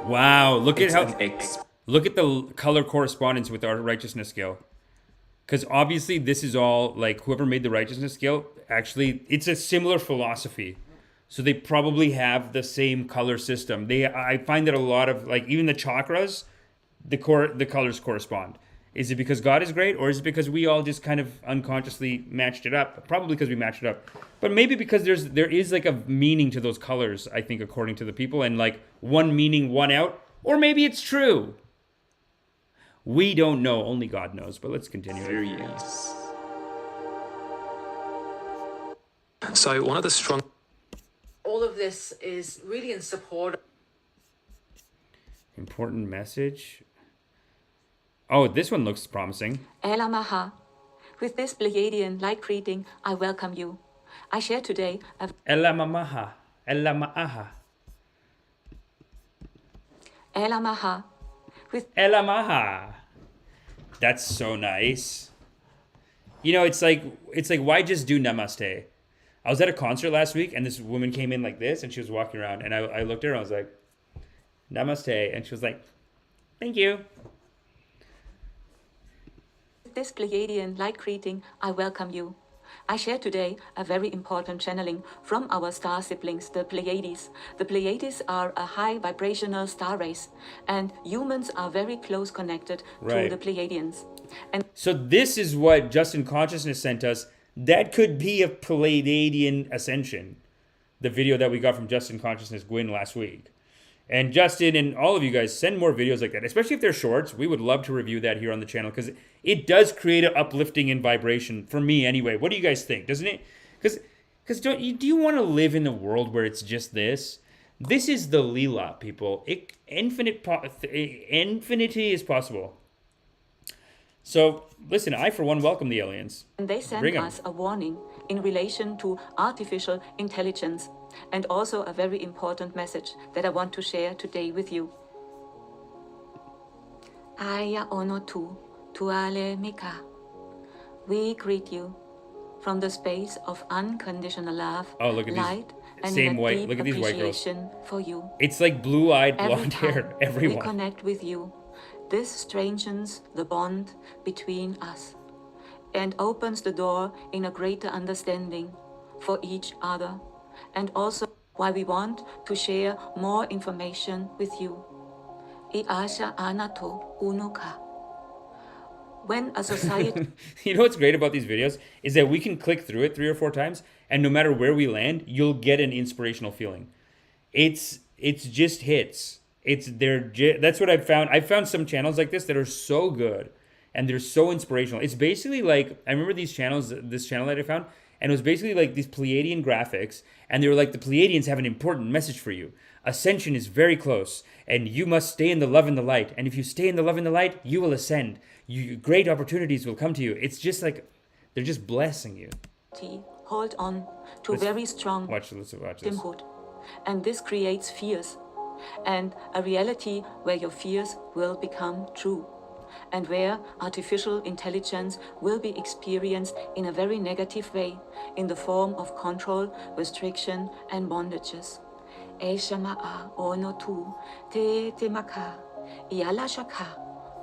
Wow, look at the color correspondence with our righteousness scale. Because obviously this is all, like, whoever made the righteousness scale, actually, it's a similar philosophy. So they probably have the same color system. I find that a lot of, like, even the chakras, the colors correspond. Is it because God is great, or is it because we all just kind of unconsciously matched it up? Probably because we matched it up. But maybe because there is like a meaning to those colors, I think, according to the people, and like one meaning, one out. Or maybe it's true. We don't know, only God knows, but let's continue. So one of the strong... All of this is really in support. Important message. Oh, this one looks promising. Elamaha. With this Pleiadian light greeting, I welcome you. I share today a... Elamaha. Elamaaha. Elamaha. With Elamaha. That's so nice. You know, it's like why just do namaste? I was at a concert last week and this woman came in like this and she was walking around and I looked at her and I was like, namaste, and she was like, thank you. With this Pleiadian light greeting, I welcome you. I share today a very important channeling from our star siblings, the Pleiades. The Pleiades are a high vibrational star race, and humans are very close connected to the Pleiadians. And so this is what Justin Consciousness sent us. That could be a Pleiadian ascension. The video that we got from Justin Consciousness Gwyn last week. And Justin and all of you guys, send more videos like that, especially if they're shorts. We would love to review that here on the channel because it does create an uplifting and vibration for me anyway. What do you guys think? Doesn't it? Because do you want to live in a world where it's just this? This is the Leela, people. Infinity is possible. So, listen, I for one welcome the aliens. And they sent us a warning in relation to artificial intelligence. And also a very important message that I want to share today with you. Aya ono tu, tuale mika. We greet you from the space of unconditional love, light, and same a white. deep Look at these white girls. appreciation for you. It's like blue-eyed, blonde hair. Everyone. We connect with you. This strengthens the bond between us and opens the door in a greater understanding for each other. And also why we want to share more information with you. Iasha anato unuka. When a society... You know what's great about these videos is that we can click through it 3 or 4 times, and no matter where we land, you'll get an inspirational feeling. It's just hits. That's what I've found. I've found some channels like this that are so good, and they're so inspirational. It's basically like, I remember this channel that I found, and it was basically like these Pleiadian graphics, and they were like, the Pleiadians have an important message for you. Ascension is very close, and you must stay in the love and the light. And if you stay in the love and the light, you will ascend. Great opportunities will come to you. It's just like, they're just blessing you. Hold on to very strong watch this. victimhood. And this creates fears, and a reality where your fears will become true. And where artificial intelligence will be experienced in a very negative way, in the form of control, restriction, and bondages. Eshama'a ono tu te te maka iala shaka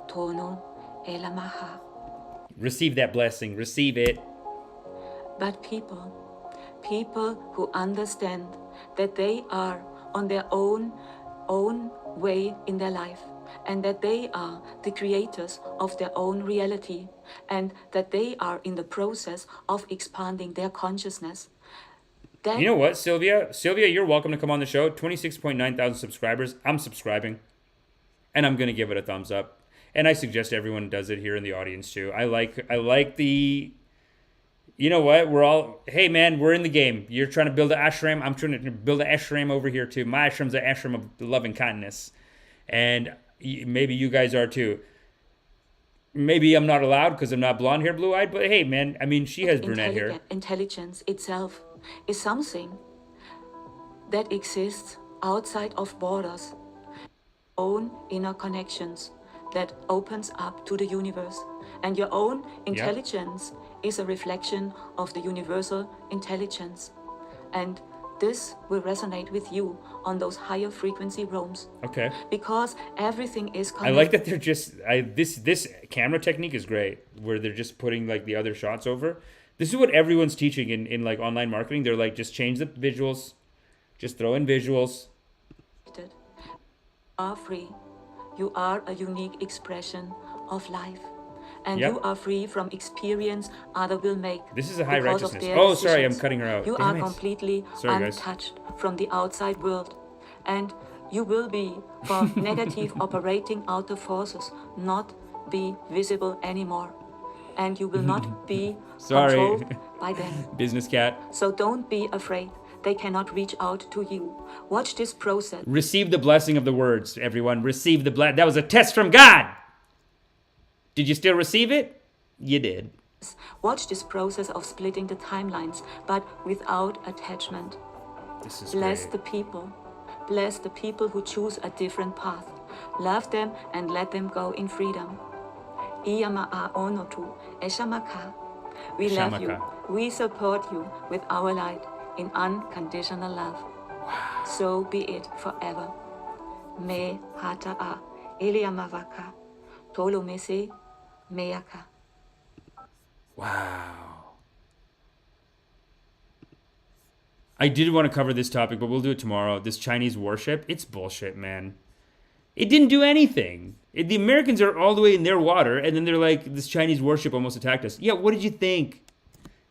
tono elamaha. Receive that blessing. Receive it. But people who understand that they are on their own way in their life, and that they are the creators of their own reality, and that they are in the process of expanding their consciousness. You know what, Sylvia? Sylvia, you're welcome to come on the show. 26.9 thousand subscribers. I'm subscribing. And I'm going to give it a thumbs up. And I suggest everyone does it here in the audience too. I like the... You know what? We're all... Hey, man, we're in the game. You're trying to build an ashram. I'm trying to build an ashram over here too. My ashram's an ashram of love and kindness. And maybe you guys are too. Maybe I'm not allowed because I'm not blonde hair, blue-eyed. But hey, man, I mean, she has brunette hair. Intelligence itself is something that exists outside of borders, own inner connections that opens up to the universe. And your own intelligence is a reflection of the universal intelligence. And this will resonate with you on those higher frequency realms. Okay. Because everything is connected. I like that they're just... This camera technique is great, where they're just putting like the other shots over. This is what everyone's teaching in like online marketing. They're like, just change the visuals. Just throw in visuals. You are free. You are a unique expression of life. And you are free from experience others will make. This is a high righteousness. Oh, sorry, I'm cutting her out. You Damn are it. completely untouched from the outside world. And you will be from negative operating outer forces not be visible anymore. And you will not be controlled by them. Business cat. So don't be afraid. They cannot reach out to you. Watch this process. Receive the blessing of the words, everyone. Receive the blessing. That was a test from God. Did you still receive it? You did. Watch this process of splitting the timelines, but without attachment. This is Bless great. the people. Bless the people who choose a different path. Love them and let them go in freedom. Iyama'a onotu eshamaka. We love you. We support you with our light in unconditional love. So be it forever. Me hata'a iliyamavaka tolomese meyaka. Wow. I did want to cover this topic, but we'll do it tomorrow. This Chinese warship, it's bullshit, man. It didn't do anything. The Americans are all the way in their water, and then they're like, this Chinese warship almost attacked us. Yeah, what did you think?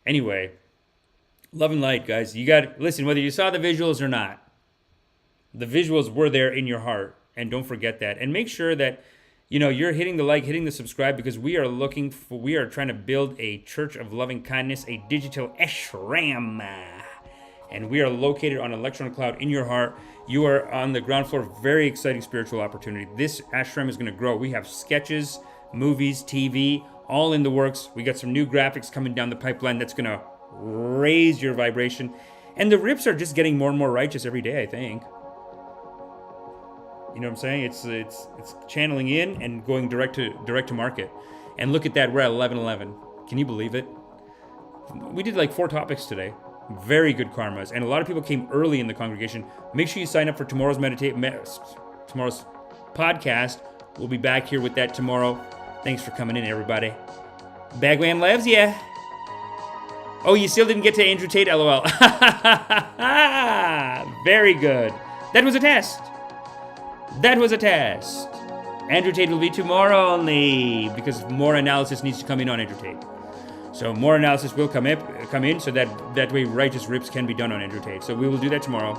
Anyway, love and light, guys. You got, listen, whether you saw the visuals or not, the visuals were there in your heart, and don't forget that. And make sure that, you know, you're hitting the like, hitting the subscribe, because we are trying to build a church of loving kindness, a digital ashram. And we are located on Electron Cloud in your heart. You are on the ground floor. Very exciting spiritual opportunity. This ashram is going to grow. We have sketches, movies, TV, all in the works. We got some new graphics coming down the pipeline that's going to raise your vibration. And the rips are just getting more and more righteous every day, I think. You know what I'm saying? It's channeling in and going direct to market. And look at that, we're at 11:11. Can you believe it? We did like 4 topics today. Very good karmas, and a lot of people came early in the congregation. Make sure you sign up for tomorrow's tomorrow's podcast. We'll be back here with that tomorrow. Thanks for coming in, everybody. Bagwam loves ya. Oh, you still didn't get to Andrew Tate, LOL. Very good. That was a test. That was a test. Andrew Tate will be tomorrow only, because more analysis needs to come in on Andrew Tate. So more analysis will come in, so that way righteous rips can be done on Andrew Tate. So we will do that tomorrow.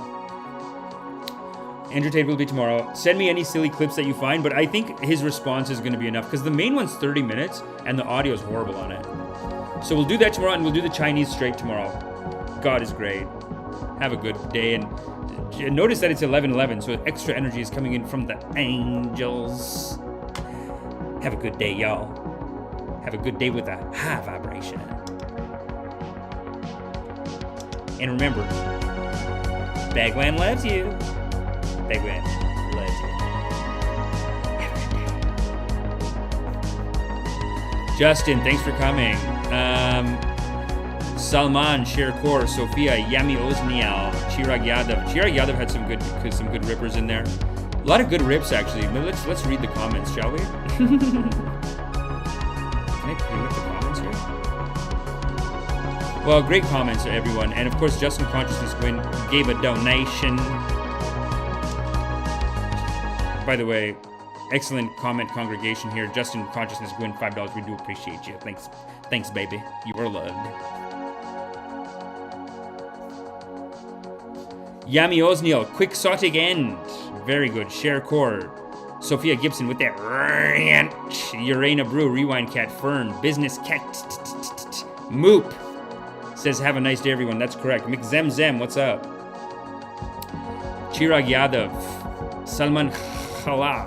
Andrew Tate will be tomorrow. Send me any silly clips that you find, but I think his response is going to be enough, because the main one's 30 minutes, and the audio is horrible on it. So we'll do that tomorrow, and we'll do the Chinese straight tomorrow. God is great. Have a good day, and notice that it's 11:11, so extra energy is coming in from the angels. Have a good day, y'all. Have a good day with a high vibration. And remember, Bagland loves you. Bagland loves you. Have a good day. Justin, thanks for coming. Salman, Sherkor, Sophia, Yami Oznial, Chirag Yadav. Chirag Yadav had some good rippers in there. A lot of good rips, actually. Let's read the comments, shall we? Can I clean up the comments here? Well, great comments, everyone. And of course, Justin Consciousness gave a donation. By the way, Excellent comment, congregation here. Justin Consciousness, Gwyn, $5. We do appreciate you. Thanks, baby. You are loved. Yami Osniel, Quixotic End. Very good. Share Core. Sophia Gibson with that rant. Urena Brew, Rewind Cat, Fern, Business Cat, Moop. Says, have a nice day, everyone. That's correct. McZemZem, what's up? Chirag Yadav. Salman Khalaf.